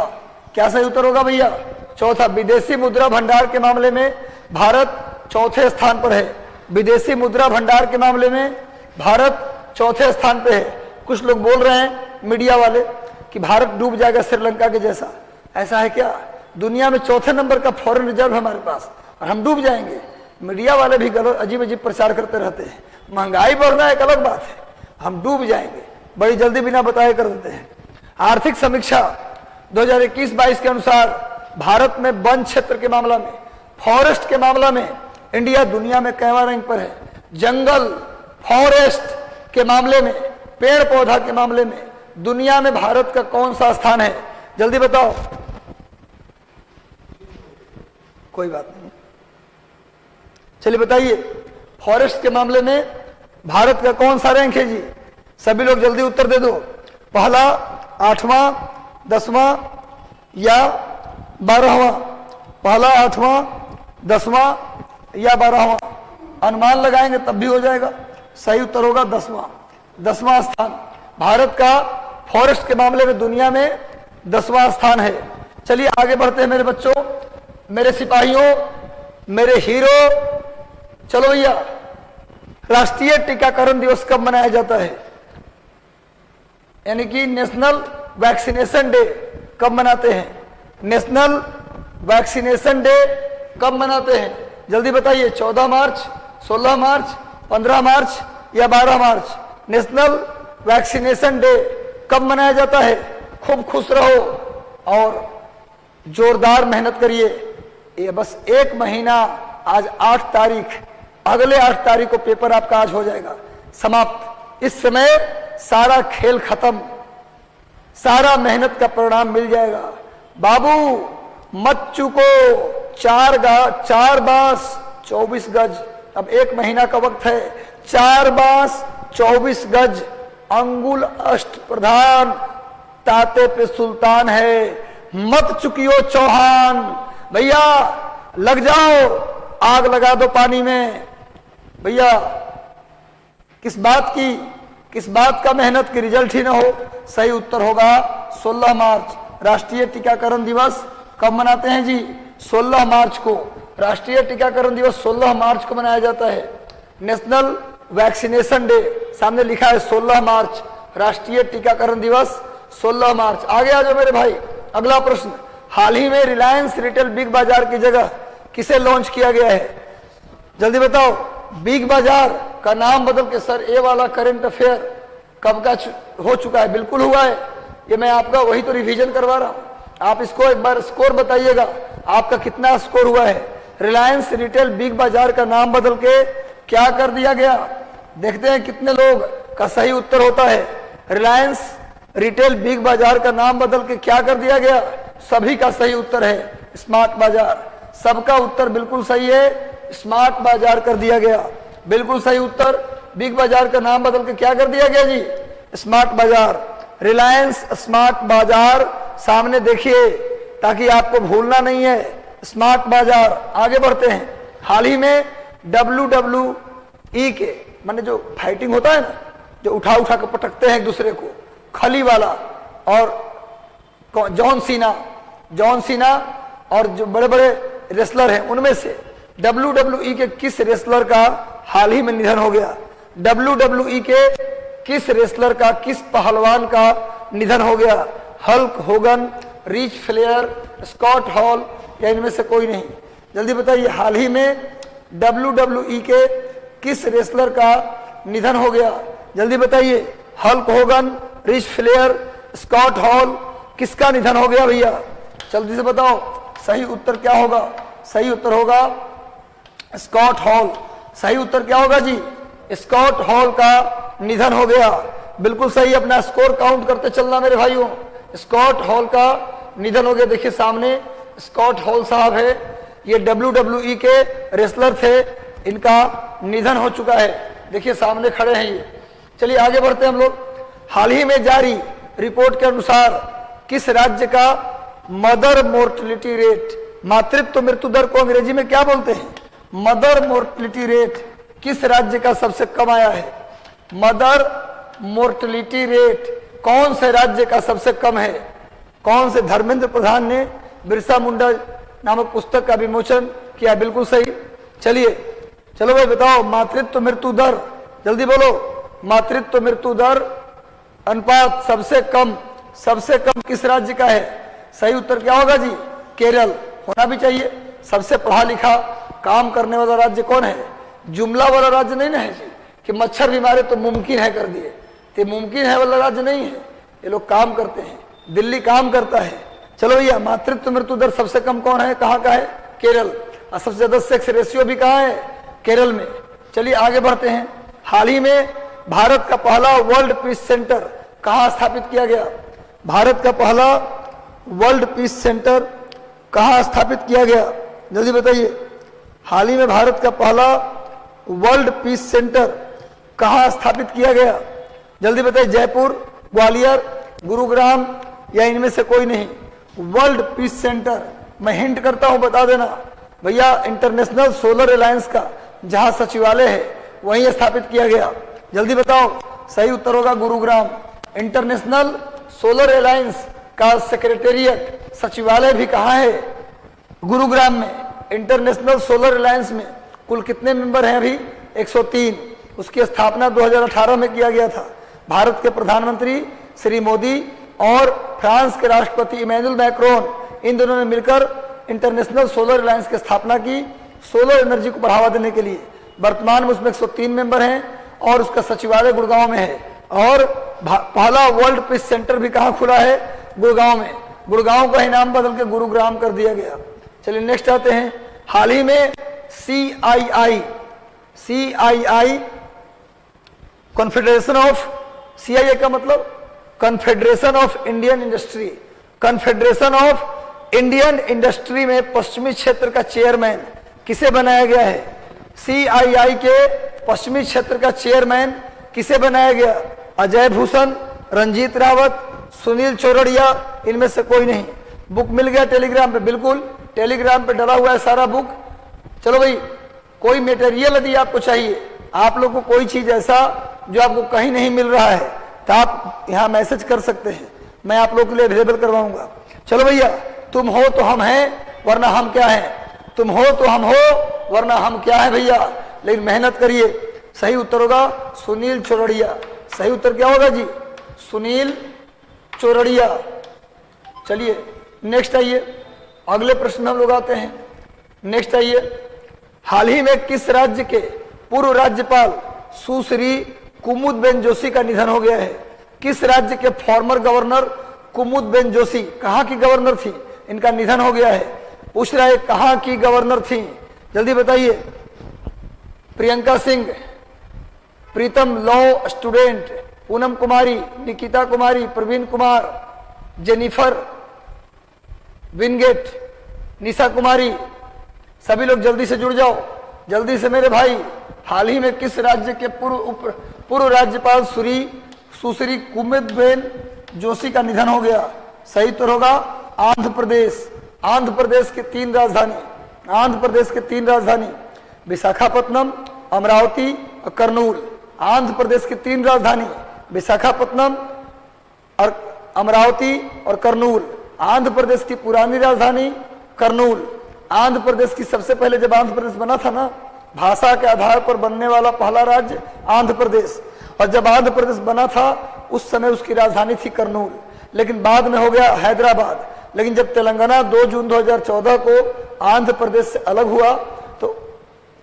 क्या सही उत्तर होगा भैया? चौथा। विदेशी मुद्रा भंडार के मामले में भारत चौथे स्थान पर है। विदेशी मुद्रा भंडार के मामले में भारत चौथे स्थान पे है। कुछ लोग बोल रहे हैं मीडिया वाले कि भारत डूब जाएगा श्रीलंका के जैसा। ऐसा है क्या? दुनिया में चौथे नंबर का फॉरेन रिजर्व है हमारे पास और हम डूब जाएंगे? मीडिया वाले भी गलत अजीब अजीब प्रचार करते रहते हैं। महंगाई बढ़ना एक अलग बात है, हम डूब जाएंगे बड़ी जल्दी बिना बताए कर देते हैं। आर्थिक समीक्षा 2021-22 के अनुसार भारत में वन क्षेत्र के मामला में, फॉरेस्ट के मामला में इंडिया दुनिया में कैवा रैंक पर है? जंगल, फॉरेस्ट के मामले में, पेड़ पौधा के मामले में दुनिया में भारत का कौन सा स्थान है? जल्दी बताओ। कोई बात नहीं, चलिए बताइए, फॉरेस्ट के मामले में भारत का कौन सा रैंक है जी? सभी लोग जल्दी उत्तर दे दो। पहला, 8वां, 10वां या 12वां? पहला, 8वां, 10वां या 12वां? अनुमान लगाएंगे तब भी हो जाएगा। सही उत्तर होगा 10वां स्थान। भारत का फॉरेस्ट के मामले में दुनिया में 10वां स्थान है। चलिए आगे बढ़ते हैं मेरे बच्चों, मेरे सिपाहियों, मेरे हीरो। चलो भैया, राष्ट्रीय टीकाकरण दिवस कब मनाया जाता है? यानी कि नेशनल वैक्सीनेशन डे कब मनाते हैं? नेशनल वैक्सीनेशन डे कब मनाते हैं? जल्दी बताइए। 14 मार्च, 16 मार्च, 15 मार्च या 12 मार्च? नेशनल वैक्सीनेशन डे कब मनाया जाता है? खूब खुश रहो और जोरदार मेहनत करिए। ये बस एक महीना, आज 8 तारीख, अगले 8 तारीख को पेपर आपका आज हो जाएगा समाप्त। इस समय सारा खेल खत्म, सारा मेहनत का परिणाम मिल जाएगा। बाबू मत चूको, 4 बांस 24 गज। अब एक महीना का वक्त है। 4 बांस 24 गज, अंगुल अष्ट प्रधान, ताते पे सुल्तान है। मत चुकियो चौहान। भैया लग जाओ, आग लगा दो पानी में। भैया किस बात का मेहनत की रिजल्ट ही ना हो? सही उत्तर होगा 16 मार्च। राष्ट्रीय टीकाकरण दिवस कब मनाते हैं जी? 16 मार्च को। राष्ट्रीय टीकाकरण दिवस 16 मार्च को मनाया जाता है। नेशनल वैक्सीनेशन डे सामने लिखा है 16 मार्च, राष्ट्रीय टीकाकरण दिवस 16 मार्च। आगे आ जाओ मेरे भाई। अगला प्रश्न, हाल ही में रिलायंस रिटेल बिग बाजार की जगह किसे लॉन्च किया गया है? जल्दी बताओ। बिग बाजार का नाम बदल के, सर ये वाला करंट अफेयर कब का हो चुका है? बिल्कुल हुआ है। ये मैं आपका वही तो रिवीजन करवा रहा हूं। आप इसको एक बार स्कोर बताइएगा, आपका कितना स्कोर हुआ है। रिलायंस रिटेल बिग बाजार का नाम बदल के क्या कर दिया गया? देखते हैं कितने लोग का सही उत्तर होता है। रिलायंस रिटेल बिग बाजार का नाम बदल के क्या कर दिया गया? सभी का सही उत्तर है स्मार्ट बाजार। सबका उत्तर बिल्कुल सही है, स्मार्ट बाजार कर दिया गया। बिल्कुल सही उत्तर, बिग बाजार का नाम बदल के क्या कर दिया गया जी, स्मार्ट बाजार। रिलायंस स्मार्ट बाजार सामने देखिए ताकि आपको भूलना नहीं है, स्मार्ट बाजार। आगे बढ़ते हैं। हाल ही में WWE के माने जो फाइटिंग होता है ना, जो उठा उठा के पटकते हैं एक दूसरे को, खली वाला, और जॉन सीना और जो बड़े बड़े रेसलर हैं उनमें से WWE के किस रेसलर का हाल ही में निधन हो गया? WWE के किस रेसलर का, किस पहलवान का निधन हो गया? Hulk Hogan, Ric Flair, Scott Hall या इनमें से कोई नहीं? जल्दी बताइए, हाल ही में WWE के किस रेसलर का निधन हो गया? जल्दी बताइए, Hulk Hogan, Ric Flair, Scott Hall, किसका निधन हो गया भैया? जल्दी से बताओ, सही उत्तर क्या होगा? सही उत्तर होगा स्कॉट हॉल। सही उत्तर क्या होगा जी? स्कॉट हॉल का निधन हो गया। बिल्कुल सही। अपना स्कोर काउंट करते चलना मेरे भाइयों। स्कॉट हॉल का निधन हो गया। देखिए सामने स्कॉट हॉल साहब है, ये WWE के रेसलर थे, इनका निधन हो चुका है। देखिए सामने खड़े हैं ये। चलिए आगे बढ़ते हैं हम लोग। हाल ही में जारी रिपोर्ट के अनुसार किस राज्य का मदर मोर्टेलिटी रेट, मातृत्व मृत्यु दर को अंग्रेजी में क्या बोलते हैं? मदर मोर्टेलिटी रेट किस राज्य का सबसे कम आया है? मदर मोर्टेलिटी रेट कौन से राज्य का सबसे कम है? कौन से? धर्मेंद्र प्रधान ने बिरसा मुंडा नामक पुस्तक का विमोचन किया। बिल्कुल सही। चलिए चलो भाई बताओ, मातृत्व मृत्यु दर, जल्दी बोलो, मातृत्व मृत्यु दर अनुपात सबसे कम किस राज्य का है? सही उत्तर क्या होगा जी? केरल। होना भी चाहिए। सबसे पढ़ा लिखा काम करने वाला राज्य कौन है? जुमला वाला राज्य नहीं ना है जी, कि मच्छर भी मारे तो मुमकिन है कर दिए, तो मुमकिन है वाला राज्य नहीं है। ये लोग काम करते हैं, दिल्ली काम करता है। चलो भैया, मातृत्व मृत्यु दर सबसे कम कौन है? कहाँ का है? केरल। और सबसे ज्यादा सेक्स रेशियो भी कहाँ है? केरल में। चलिए आगे बढ़ते हैं। हाल ही में भारत का पहला वर्ल्ड पीस सेंटर कहाँ स्थापित किया गया? भारत का पहला वर्ल्ड पीस सेंटर कहाँ स्थापित किया गया? जल्दी बताइए। हाल ही में भारत का पहला वर्ल्ड पीस सेंटर कहाँ स्थापित किया गया? जल्दी बताइए। जयपुर, ग्वालियर, गुरुग्राम या इनमें से कोई नहीं? वर्ल्ड पीस सेंटर, मैं हिंट करता हूं, बता देना भैया। इंटरनेशनल सोलर अलायंस का जहां सचिवालय है वहीं स्थापित किया गया। जल्दी बताओ, सही उत्तर होगा गुरुग्राम। इंटरनेशनल सोलर अलायंस का सेक्रेटेरिएट, सचिवालय भी कहाँ है? गुरुग्राम में। इंटरनेशनल सोलर अलायंस में कुल कितने मेंबर हैं अभी? 103। उसकी स्थापना 2018 में किया गया था। भारत के प्रधानमंत्री श्री मोदी और फ्रांस के राष्ट्रपति इमैनुअल मैक्रोन, इन दोनों ने मिलकर इंटरनेशनल सोलर अलायंस की स्थापना की, सोलर एनर्जी को बढ़ावा देने के लिए। वर्तमान में उसमें 103 मेंबर हैं और उसका सचिवालय गुड़गांव में है। और पहला वर्ल्ड पीस सेंटर भी कहाँ खुला है? गुड़गांव में। गुड़गांव का ही नाम बदल के गुरुग्राम कर दिया गया। चलिए नेक्स्ट आते हैं। हाल ही में CII कॉन्फेडरेशन ऑफ, CII का मतलब confederation of Indian industry, confederation of Indian industry में पश्चिमी क्षेत्र का चेयरमैन किसे बनाया गया है? CII के पश्चिमी क्षेत्र का चेयरमैन किसे बनाया गया? अजय भूषण, रंजीत रावत, सुनील चौरड़िया, इनमें से कोई नहीं? बुक मिल गया टेलीग्राम पे? बिल्कुल, टेलीग्राम पे डला हुआ है सारा बुक। चलो भाई, कोई मटेरियल यदि आपको चाहिए, आप लोग को कोई चीज ऐसा जो आपको कहीं नहीं मिल रहा है, तो आप यहाँ मैसेज कर सकते हैं, मैं आप लोग के लिए अवेलेबल करवाऊंगा। चलो भैया, तुम हो तो हम हैं, वरना हम क्या हैं? तुम हो तो हम हो, वरना हम क्या है भैया? लेकिन मेहनत करिए। सही उत्तर होगा सुनील चौरड़िया। सही उत्तर क्या होगा जी? सुनील चौरड़िया। चलिए नेक्स्ट आइए, अगले प्रश्न में हम लोग आते हैं। नेक्स्ट आइए। हाल ही में किस राज्य के पूर्व राज्यपाल सुश्री कुमुदबेन जोशी का निधन हो गया है? किस राज्य के फॉर्मर गवर्नर कुमुदबेन जोशी, कहाँ की गवर्नर थी, इनका निधन हो गया है? पूछ रहा है कहाँ की गवर्नर थी? जल्दी बताइए। प्रियंका सिंह, प्रीतम लॉ स्टूडेंट, पूनम कुमारी, निकिता कुमारी, प्रवीण कुमार, जेनिफर विनगेट, निशा कुमारी, सभी लोग जल्दी से जुड़ जाओ, जल्दी से मेरे भाई। हाल ही में किस राज्य के पूर्व राज्यपाल सुश्री कुमुदबेन जोशी का निधन हो गया? सही उत्तर होगा आंध्र प्रदेश। आंध्र प्रदेश की 3 राजधानी, आंध्र प्रदेश के 3 राजधानी विशाखापत्तनम, अमरावती और कर्नूल। आंध्र प्रदेश की 3 राजधानी विशाखापत्तनम और अमरावती और कर्नूल। आंध्र प्रदेश की पुरानी राजधानी कर्नूल। आंध्र प्रदेश की सबसे पहले जब आंध्र प्रदेश बना था ना, भाषा के आधार पर बनने वाला पहला राज्य आंध्र प्रदेश, और जब आंध्र प्रदेश बना था उस समय उसकी राजधानी थी कर्नूल, लेकिन बाद में हो गया हैदराबाद। लेकिन जब तेलंगाना 2 जून 2014 को आंध्र प्रदेश से अलग हुआ तो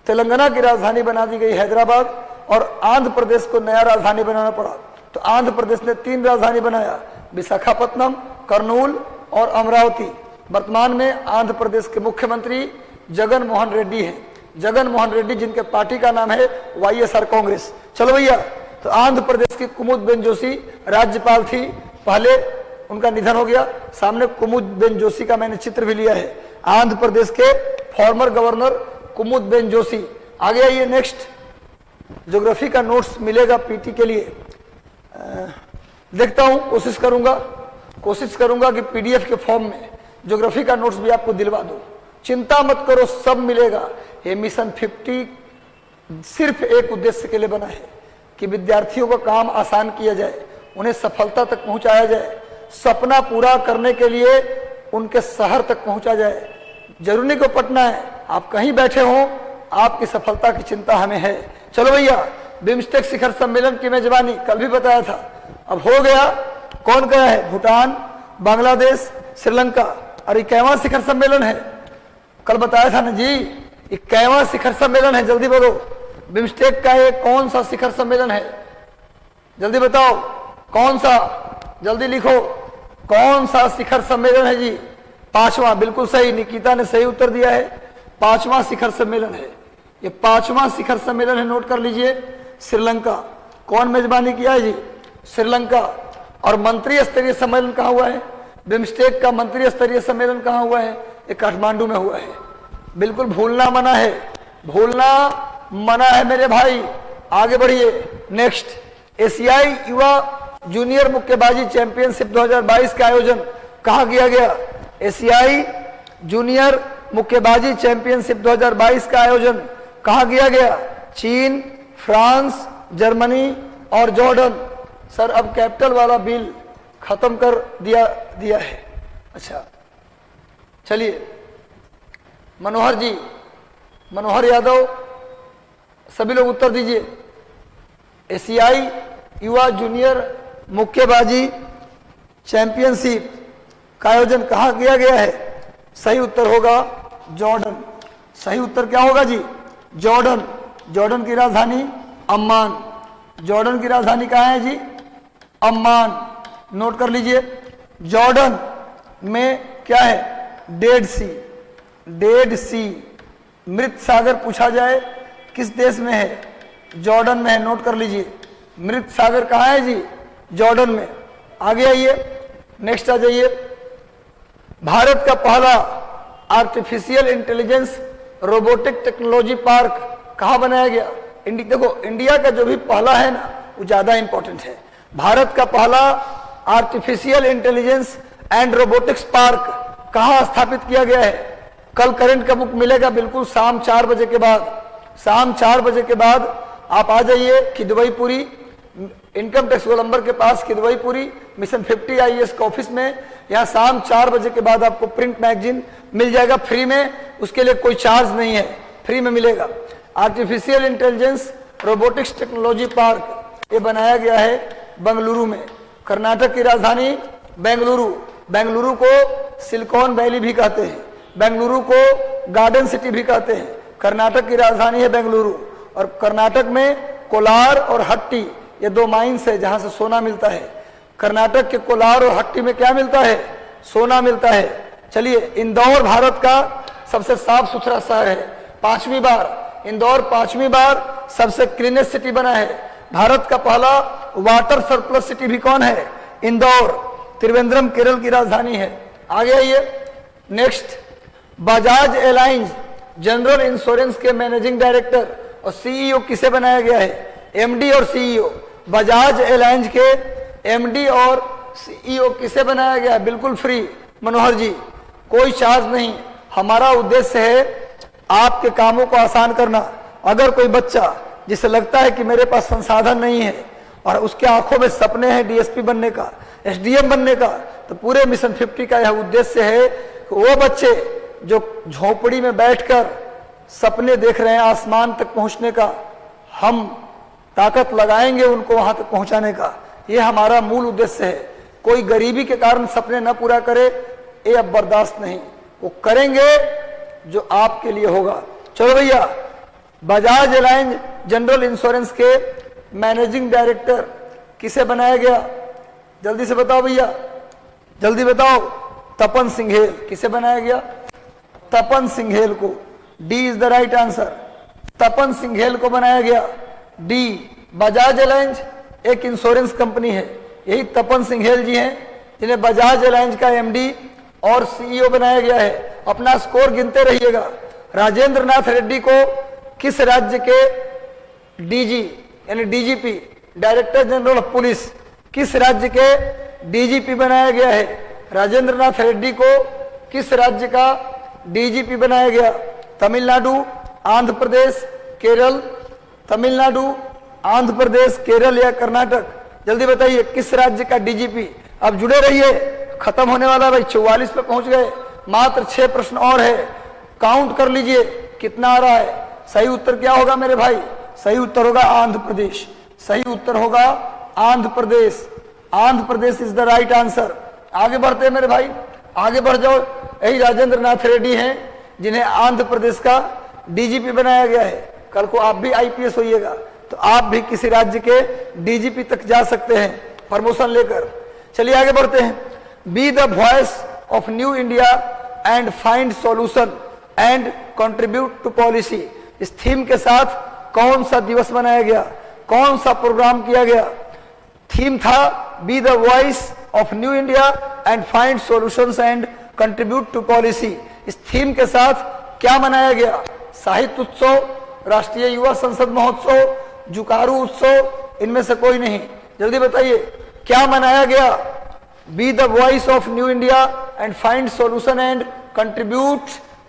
तेलंगाना की राजधानी बना दी गई हैदराबाद और आंध्र प्रदेश को नया राजधानी बनाना पड़ा। तो आंध्र प्रदेश ने 3 राजधानी बनाया, विशाखापत्तनम, कर्नूल और अमरावती। वर्तमान में आंध्र प्रदेश के मुख्यमंत्री जगन मोहन रेड्डी हैं। जगन मोहन रेड्डी जिनके पार्टी का नाम है YSR कांग्रेस। चलो भैया, तो आंध्र प्रदेश की कुमुदबेन जोशी राज्यपाल थी, पहले उनका निधन हो गया। सामने कुमुदबेन जोशी का मैंने चित्र भी लिया है, आंध्र प्रदेश के फॉर्मर गवर्नर कुमुदबेन जोशी। आगे आइए, नेक्स्ट ज्योग्राफी का नोट्स मिलेगा पीटी के लिए। देखता हूं, कोशिश करूंगा कि पीडीएफ के फॉर्म में ज्योग्राफी का नोट्स भी आपको दिलवा दूं। चिंता मत करो, सब मिलेगा। ये मिशन 50 सिर्फ एक उद्देश्य के लिए बना है कि विद्यार्थियों का काम आसान किया जाए, उन्हें सफलता तक पहुंचाया जाए, सपना पूरा करने के लिए उनके शहर तक पहुंचा जाए। जरूरी नहीं को पटना है, आप कहीं बैठे हो, आपकी सफलता की चिंता हमें है। चलो भैया, बिम्स्टेक शिखर सम्मेलन की मेजबानी कल भी बताया था, अब हो गया। कौन गया है? भूटान, बांग्लादेश, श्रीलंका। और 21वां शिखर सम्मेलन है, कल बताया था ना जी, 21वां शिखर सम्मेलन है। जल्दी बोलो, बिम्स्टेक का ये कौन सा शिखर सम्मेलन है? जल्दी बताओ, कौन सा? जल्दी लिखो, कौन सा शिखर सम्मेलन है जी? 5वां, बिल्कुल सही, निकिता ने सही उत्तर दिया है, 5वां शिखर सम्मेलन है। ये 5वां शिखर सम्मेलन है, नोट कर लीजिए। श्रीलंका, कौन मेजबानी किया है जी? श्रीलंका। और मंत्री स्तरीय सम्मेलन कहाँ हुआ है? बिम्स्टेक का मंत्री स्तरीय सम्मेलन कहाँ हुआ है? ये काठमांडू में हुआ है। बिल्कुल भूलना मना है, भूलना मना है मेरे भाई। आगे बढ़िए, नेक्स्ट। एशियाई युवा जूनियर मुक्केबाजी चैंपियनशिप 2022 का आयोजन कहाँ किया गया? एशियाई जूनियर मुक्केबाजी चैंपियनशिप 2022 का आयोजन कहाँ किया गया? चीन, फ्रांस, जर्मनी और जॉर्डन। सर, अब कैपिटल वाला बिल खत्म कर दिया है। अच्छा, चलिए, मनोहर जी, मनोहर यादव, सभी लोग उत्तर दीजिए। एशियाई युवा जूनियर मुक्केबाजी चैंपियनशिप का आयोजन कहाँ किया गया है? सही उत्तर होगा जॉर्डन। सही उत्तर क्या होगा जी? जॉर्डन। जॉर्डन की राजधानी अम्मान। जॉर्डन की राजधानी कहाँ है जी? अम्मान। नोट कर लीजिए। जॉर्डन में क्या है? डेड सी। डेड सी, मृत सागर पूछा जाए किस देश में है? जॉर्डन में है, नोट कर लीजिए। मृत सागर कहाँ है जी? जॉर्डन में। आगे आइए, नेक्स्ट आ जाइए। भारत का पहला artificial intelligence robotic technology park कहाँ बनाया गया? देखो, इंडिया का जो भी पहला है ना, वो ज्यादा इंपॉर्टेंट है। भारत का पहला artificial intelligence and robotics park कहाँ स्थापित किया गया है? कल करंट का बुक मिलेगा, बिल्कुल शाम 4 बजे के बाद। शाम 4 बजे के बाद आप आ जाइए खिदवईपुरी, इनकम टैक्स गोलंबर के पास खिदवईपुरी मिशन 50 IAS का ऑफिस में। यहाँ शाम 4 बजे के बाद आपको प्रिंट मैगजीन मिल जाएगा फ्री में, उसके लिए कोई चार्ज नहीं है, फ्री में मिलेगा। Artificial intelligence robotics technology park ये बनाया गया है बेंगलुरु में। कर्नाटक की राजधानी बेंगलुरु। बेंगलुरु को सिलिकॉन वैली भी कहते हैं, बेंगलुरु को गार्डन सिटी भी कहते हैं। कर्नाटक की राजधानी है बेंगलुरु। और कर्नाटक में कोलार और हट्टी ये 2 माइंस है जहां से सोना मिलता है। कर्नाटक के कोलार और हट्टी में क्या मिलता है? सोना मिलता है। चलिए, इंदौर भारत का सबसे साफ सुथरा शहर है। 5वीं बार इंदौर 5वीं बार सबसे क्लीनेस्ट सिटी बना है। भारत का पहला वाटर सरप्लस सिटी भी कौन है? इंदौर। त्रिवेंद्रम केरल की राजधानी है। आगे आइए, next. Bajaj airlines general insurance के मैनेजिंग डायरेक्टर और सीईओ किसे बनाया गया है? एमडी और सीईओ। बजाज एलायंस के एमडी और सीईओ किसे बनाया गया है? बिल्कुल फ्री, मनोहर जी, कोई चार्ज नहीं। हमारा उद्देश्य है आपके कामों को आसान करना। अगर कोई बच्चा जिसे लगता है कि मेरे पास संसाधन नहीं है और उसके आंखों में सपने हैं डीएसपी बनने का, एसडीएम बनने का, तो पूरे मिशन 50 का यह उद्देश्य है कि वो बच्चे जो झोपड़ी में बैठकर सपने देख रहे हैं आसमान तक पहुंचने का, हम ताकत लगाएंगे उनको वहां तक पहुंचाने का। ये हमारा मूल उद्देश्य है। कोई गरीबी के कारण सपने न पूरा करे, ये अब बर्दाश्त नहीं। वो करेंगे जो आपके लिए होगा। चलो भैया, बजाज एलायंस जनरल इंश्योरेंस के मैनेजिंग डायरेक्टर किसे बनाया गया? जल्दी से बताओ भैया, जल्दी बताओ। तपन सिंघेल। किसे बनाया गया? तपन सिंघेल को। D is the right answer. Tapan Singhal को बनाया गया। डी। बजाज एलायंस एक इंश्योरेंस कंपनी है, यही तपन सिंघेल जी हैं जिन्हें बजाज एलायंस का एमडी और सीईओ बनाया गया है। अपना स्कोर गिनते रहिएगा। राजेंद्र नाथ रेड्डी को किस राज्य के डीजी यानी DGP, director general of police, किस राज्य के डीजीपी बनाया गया है? राजेंद्र नाथ रेड्डी को किस राज्य का डीजीपी बनाया गया? तमिलनाडु, आंध्र प्रदेश, केरल। तमिलनाडु, आंध्र प्रदेश, केरल या कर्नाटक? जल्दी बताइए किस राज्य का डीजीपी। अब जुड़े रहिए, खत्म होने वाला भाई। 44 पे पहुंच गए, मात्र 6 प्रश्न और है। काउंट कर लीजिए कितना आ रहा है। सही उत्तर क्या होगा मेरे भाई? सही उत्तर होगा आंध्र प्रदेश। सही उत्तर होगा Andhra Pradesh. Andhra Pradesh is the right answer. आगे बढ़ते हैं मेरे भाई, आगे बढ़ जाओ। यही राजेंद्र नाथ रेड्डी हैं जिन्हें आंध्र प्रदेश का डीजीपी बनाया गया है। कल को आप भी आईपीएस होइएगा तो आप भी किसी राज्य के डीजीपी तक जा सकते हैं प्रमोशन लेकर। चलिए आगे बढ़ते हैं। Be the voice of new India and find solution and contribute to policy. इस थीम के साथ कौन सा दिवस मनाया गया? कौन सा प्रोग्राम किया गया? थीम था be the voice of new India and find solutions and contribute to policy. इस थीम के साथ क्या मनाया गया? साहित्य उत्सव, राष्ट्रीय युवा संसद महोत्सव, जुकारू उत्सव, इनमें से कोई नहीं। जल्दी बताइए क्या मनाया गया? Be the voice of new India and find solution and contribute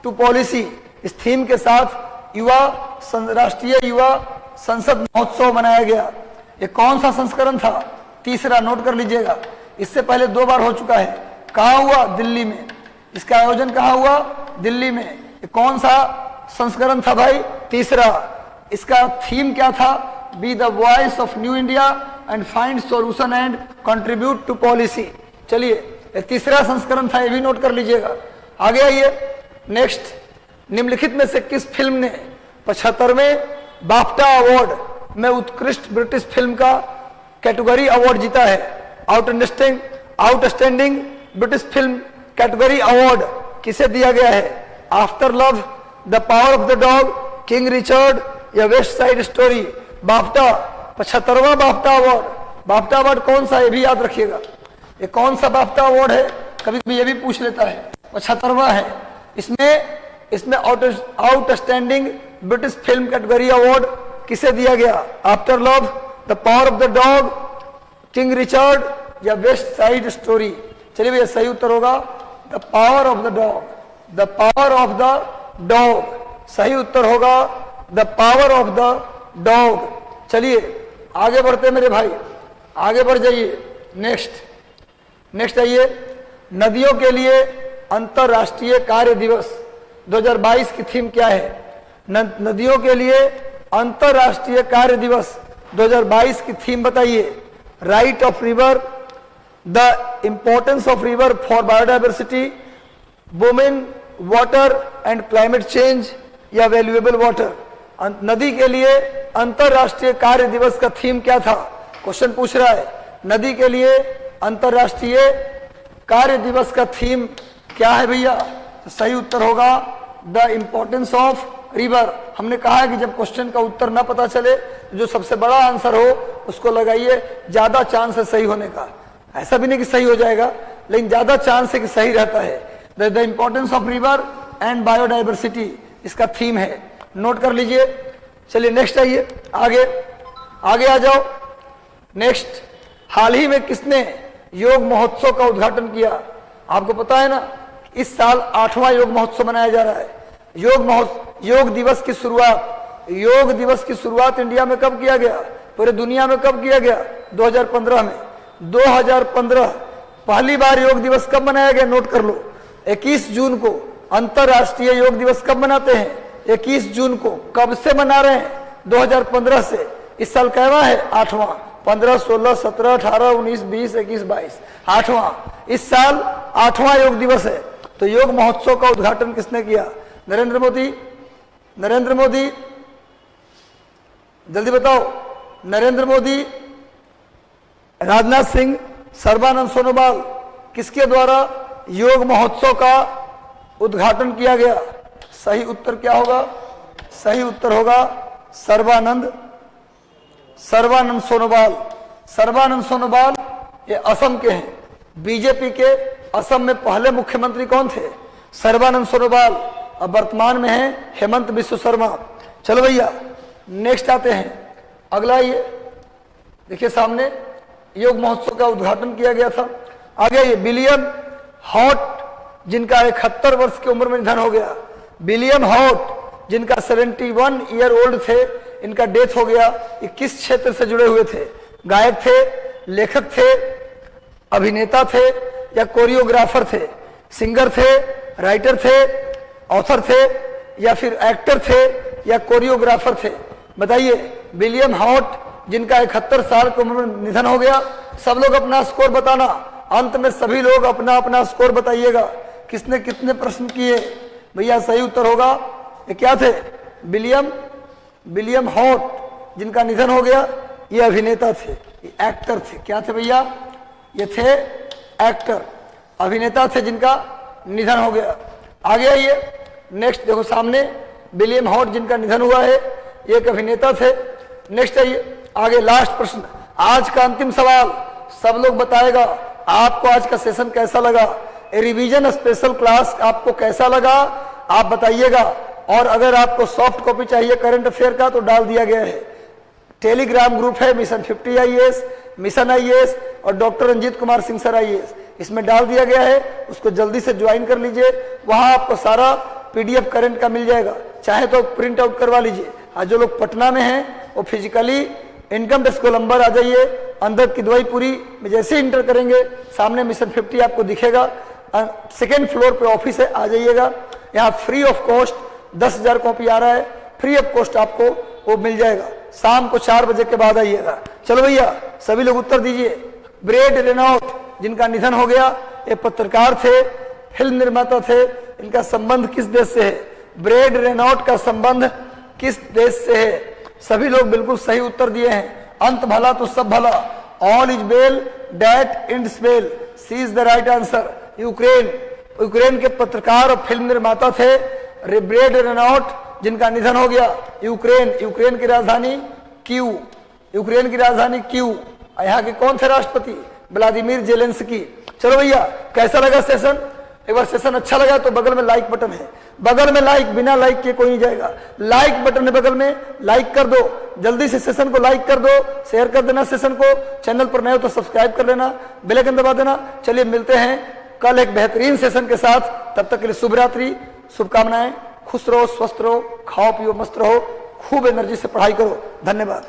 to policy. इस थीम के साथ राष्ट्रीय युवा संसद महोत्सव मनाया गया। ये कौन सा संस्करण था? तीसरा, नोट कर लीजिएगा। इससे पहले 2 बार हो चुका है। कहाँ हुआ? दिल्ली में। इसका आयोजन कहाँ हुआ? दिल्ली में। ये कौन सा संस्करण था भाई? तीसरा। इसका थीम क्या था? Be the voice of new India and find solution and contribute to policy. चलिए, ये तीसरा संस्करण था, ये भी नोट कर लीजिएगा। आगे आइए नेक्स्ट। निम्नलिखित में से किस फिल्म ने 75वें बाफ्टा अवार्ड में उत्कृष्ट ब्रिटिश फिल्म का कैटेगरी अवार्ड जीता है? Outstanding British film category award किसे दिया गया है? After Love, the Power of the Dog, King Richard या वेस्ट साइड स्टोरी? बाफ्टा, 75वां बाफ्टा अवार्ड। बाफ्टा अवार्ड कौन सा, ये भी याद रखिएगा। ये कौन सा बाफ्टा अवार्ड है? कभी कभी ये भी पूछ लेता है। 75वां है। इसमें outstanding British film category award किसे दिया गया? After Love, the Power of the Dog, King Richard या वेस्ट साइड स्टोरी? चलिए भैया, सही उत्तर होगा the Power of the dog. The Power of the dog सही उत्तर होगा the Power of the dog. चलिए आगे बढ़ते मेरे भाई, आगे बढ़ जाइए। नेक्स्ट आइए। नदियों के लिए अंतर्राष्ट्रीय कार्य दिवस 2022 की थीम क्या है? नदियों के लिए अंतर्राष्ट्रीय कार्य दिवस 2022 की थीम बताइए। Right of river, the importance of river for biodiversity, women, water and climate change या वैल्यूएबल वाटर। नदी के लिए अंतर्राष्ट्रीय कार्य दिवस का थीम क्या था? क्वेश्चन पूछ रहा है। नदी के लिए अंतर्राष्ट्रीय कार्य दिवस का थीम क्या है भैया? तो सही उत्तर होगा द इंपॉर्टेंस ऑफ रिवर। हमने कहा है कि जब क्वेश्चन का उत्तर ना पता चले तो जो सबसे बड़ा आंसर हो उसको लगाइए, ज्यादा चांस है सही होने का। ऐसा भी नहीं कि सही हो जाएगा, लेकिन ज्यादा चांस है कि सही रहता है। The importance of river and biodiversity, इसका थीम है, नोट कर लीजिए। चलिए नेक्स्ट आइए, आगे आगे आ जाओ। नेक्स्ट, हाल ही में किसने योग महोत्सव का उद्घाटन किया? आपको पता है ना, इस साल 8वां योग महोत्सव मनाया जा रहा है। योग दिवस की शुरुआत इंडिया में कब किया गया, पूरे दुनिया में कब किया गया? 2015 में। 2015 पहली बार योग दिवस कब मनाया गया? नोट कर लो, 21 जून को। अंतरराष्ट्रीय योग दिवस कब मनाते हैं? 21 जून को। कब से मना रहे हैं? 2015 से। इस साल कहवा है? 8वां। 15, 16, 17, 18, 19, 20, 21, 22, 8वां। इस साल 8वां योग दिवस है। तो योग महोत्सव का उद्घाटन किसने किया? नरेंद्र मोदी। नरेंद्र मोदी, जल्दी बताओ। नरेंद्र मोदी, राजनाथ सिंह, सर्बानंद सोनोवाल, किसके द्वारा योग महोत्सव का उद्घाटन किया गया? सही उत्तर क्या होगा? सही उत्तर होगा सर्बानंद सोनोवाल। सर्बानंद सोनोवाल ये असम के हैं। बीजेपी के असम में पहले मुख्यमंत्री कौन थे? सर्बानंद सोनोवाल। अब वर्तमान में है हेमंत बिस्व शर्मा। चलो भैया नेक्स्ट आते हैं। अगला ये देखिए सामने, योग महोत्सव का उद्घाटन किया गया था। आगे ये विलियम हॉट, जिनका 71 वर्ष की उम्र में निधन हो गया। विलियम हॉट, जिनका 71 ईयर ओल्ड थे, इनका डेथ हो गया। ये किस क्षेत्र से जुड़े हुए थे? गायक थे, लेखक थे, अभिनेता थे या कोरियोग्राफर थे? सिंगर थे, राइटर थे, ऑथर थे या फिर एक्टर थे या कोरियोग्राफर थे? बताइए। विलियम हॉट, जिनका 71 साल की उम्र में निधन हो गया। सब लोग अपना स्कोर बताना, अंत में सभी लोग अपना अपना स्कोर बताइएगा, किसने कितने प्रश्न किए। भैया सही उत्तर होगा, ये क्या थे? विलियम हॉट, जिनका निधन हो गया। ये अभिनेता थे, ये एक्टर थे। क्या थे भैया? ये थे एक्टर, अभिनेता थे, जिनका निधन हो गया। आगे आइए नेक्स्ट, देखो सामने विलियम हॉट, जिनका निधन हुआ है, ये एक अभिनेता थे। नेक्स्ट आइए आगे, लास्ट प्रश्न, आज का अंतिम सवाल। सब लोग बताएगा आपको आज का सेशन कैसा लगा, रिवीजन स्पेशल क्लास आपको कैसा लगा, आप बताइएगा। और अगर आपको सॉफ्ट कॉपी चाहिए करंट अफेयर का तो डाल दिया गया है। टेलीग्राम ग्रुप है मिशन 50 IAS, मिशन IAS और doctor Ranjit Kumar Singh sir IAS, इसमें डाल दिया गया है। उसको जल्दी से ज्वाइन कर लीजिए, वहां आपको सारा PDF करंट का मिल जाएगा। चाहे तो प्रिंट आउट करवा लीजिए। आज जो लोग पटना में हैं वो फिजिकली इनकम टैक्स कोलंबर आ जाइए, अंदर की दवाईपुरी में जैसे इंटर करेंगे सामने मिशन 50 आपको दिखेगा। सेकेंड फ्लोर पे ऑफिस है, आ जाइएगा। यहाँ फ्री ऑफ कॉस्ट 10,000 कॉपी आ रहा है, फ्री ऑफ कॉस्ट आपको वो मिल जाएगा। शाम को 4 बजे के बाद आइएगा। चलो भैया सभी लोग उत्तर दीजिए। ब्रैड रेनॉल्ट, जिनका निधन हो गया, ये पत्रकार थे, फिल्म निर्माता थे। इनका संबंध किस देश से है? ब्रैड रेनॉल्ट का संबंध किस देश से है? सभी लोग बिल्कुल सही उत्तर दिए हैं। अंत भला तो सब भला, all is well that ends well, C is the right answer. Ukraine के पत्रकार और फिल्म निर्माता थे ब्रैड रेनॉल्ट, जिनका निधन हो गया। यूक्रेन की राजधानी कीव। यहाँ के कौन थे राष्ट्रपति? Vladimir Zelensky. चलो भैया कैसा लगा सेशन? एक बार सेशन अच्छा लगा तो बगल में लाइक बटन है, बगल में लाइक, बिना लाइक के कोई नहीं जाएगा। लाइक बटन है बगल में, लाइक कर दो, जल्दी से सेशन को लाइक कर दो, शेयर कर देना सेशन को। चैनल पर नए हो तो सब्सक्राइब कर लेना, बेल आइकन दबा देना। चलिए मिलते हैं कल एक बेहतरीन सेशन के साथ। तब तक के लिए शुभ रात्रि, शुभकामनाएं। खुश रहो, स्वस्थ रहो, खाओ पियो, मस्त रहो, खूब एनर्जी से पढ़ाई करो। धन्यवाद।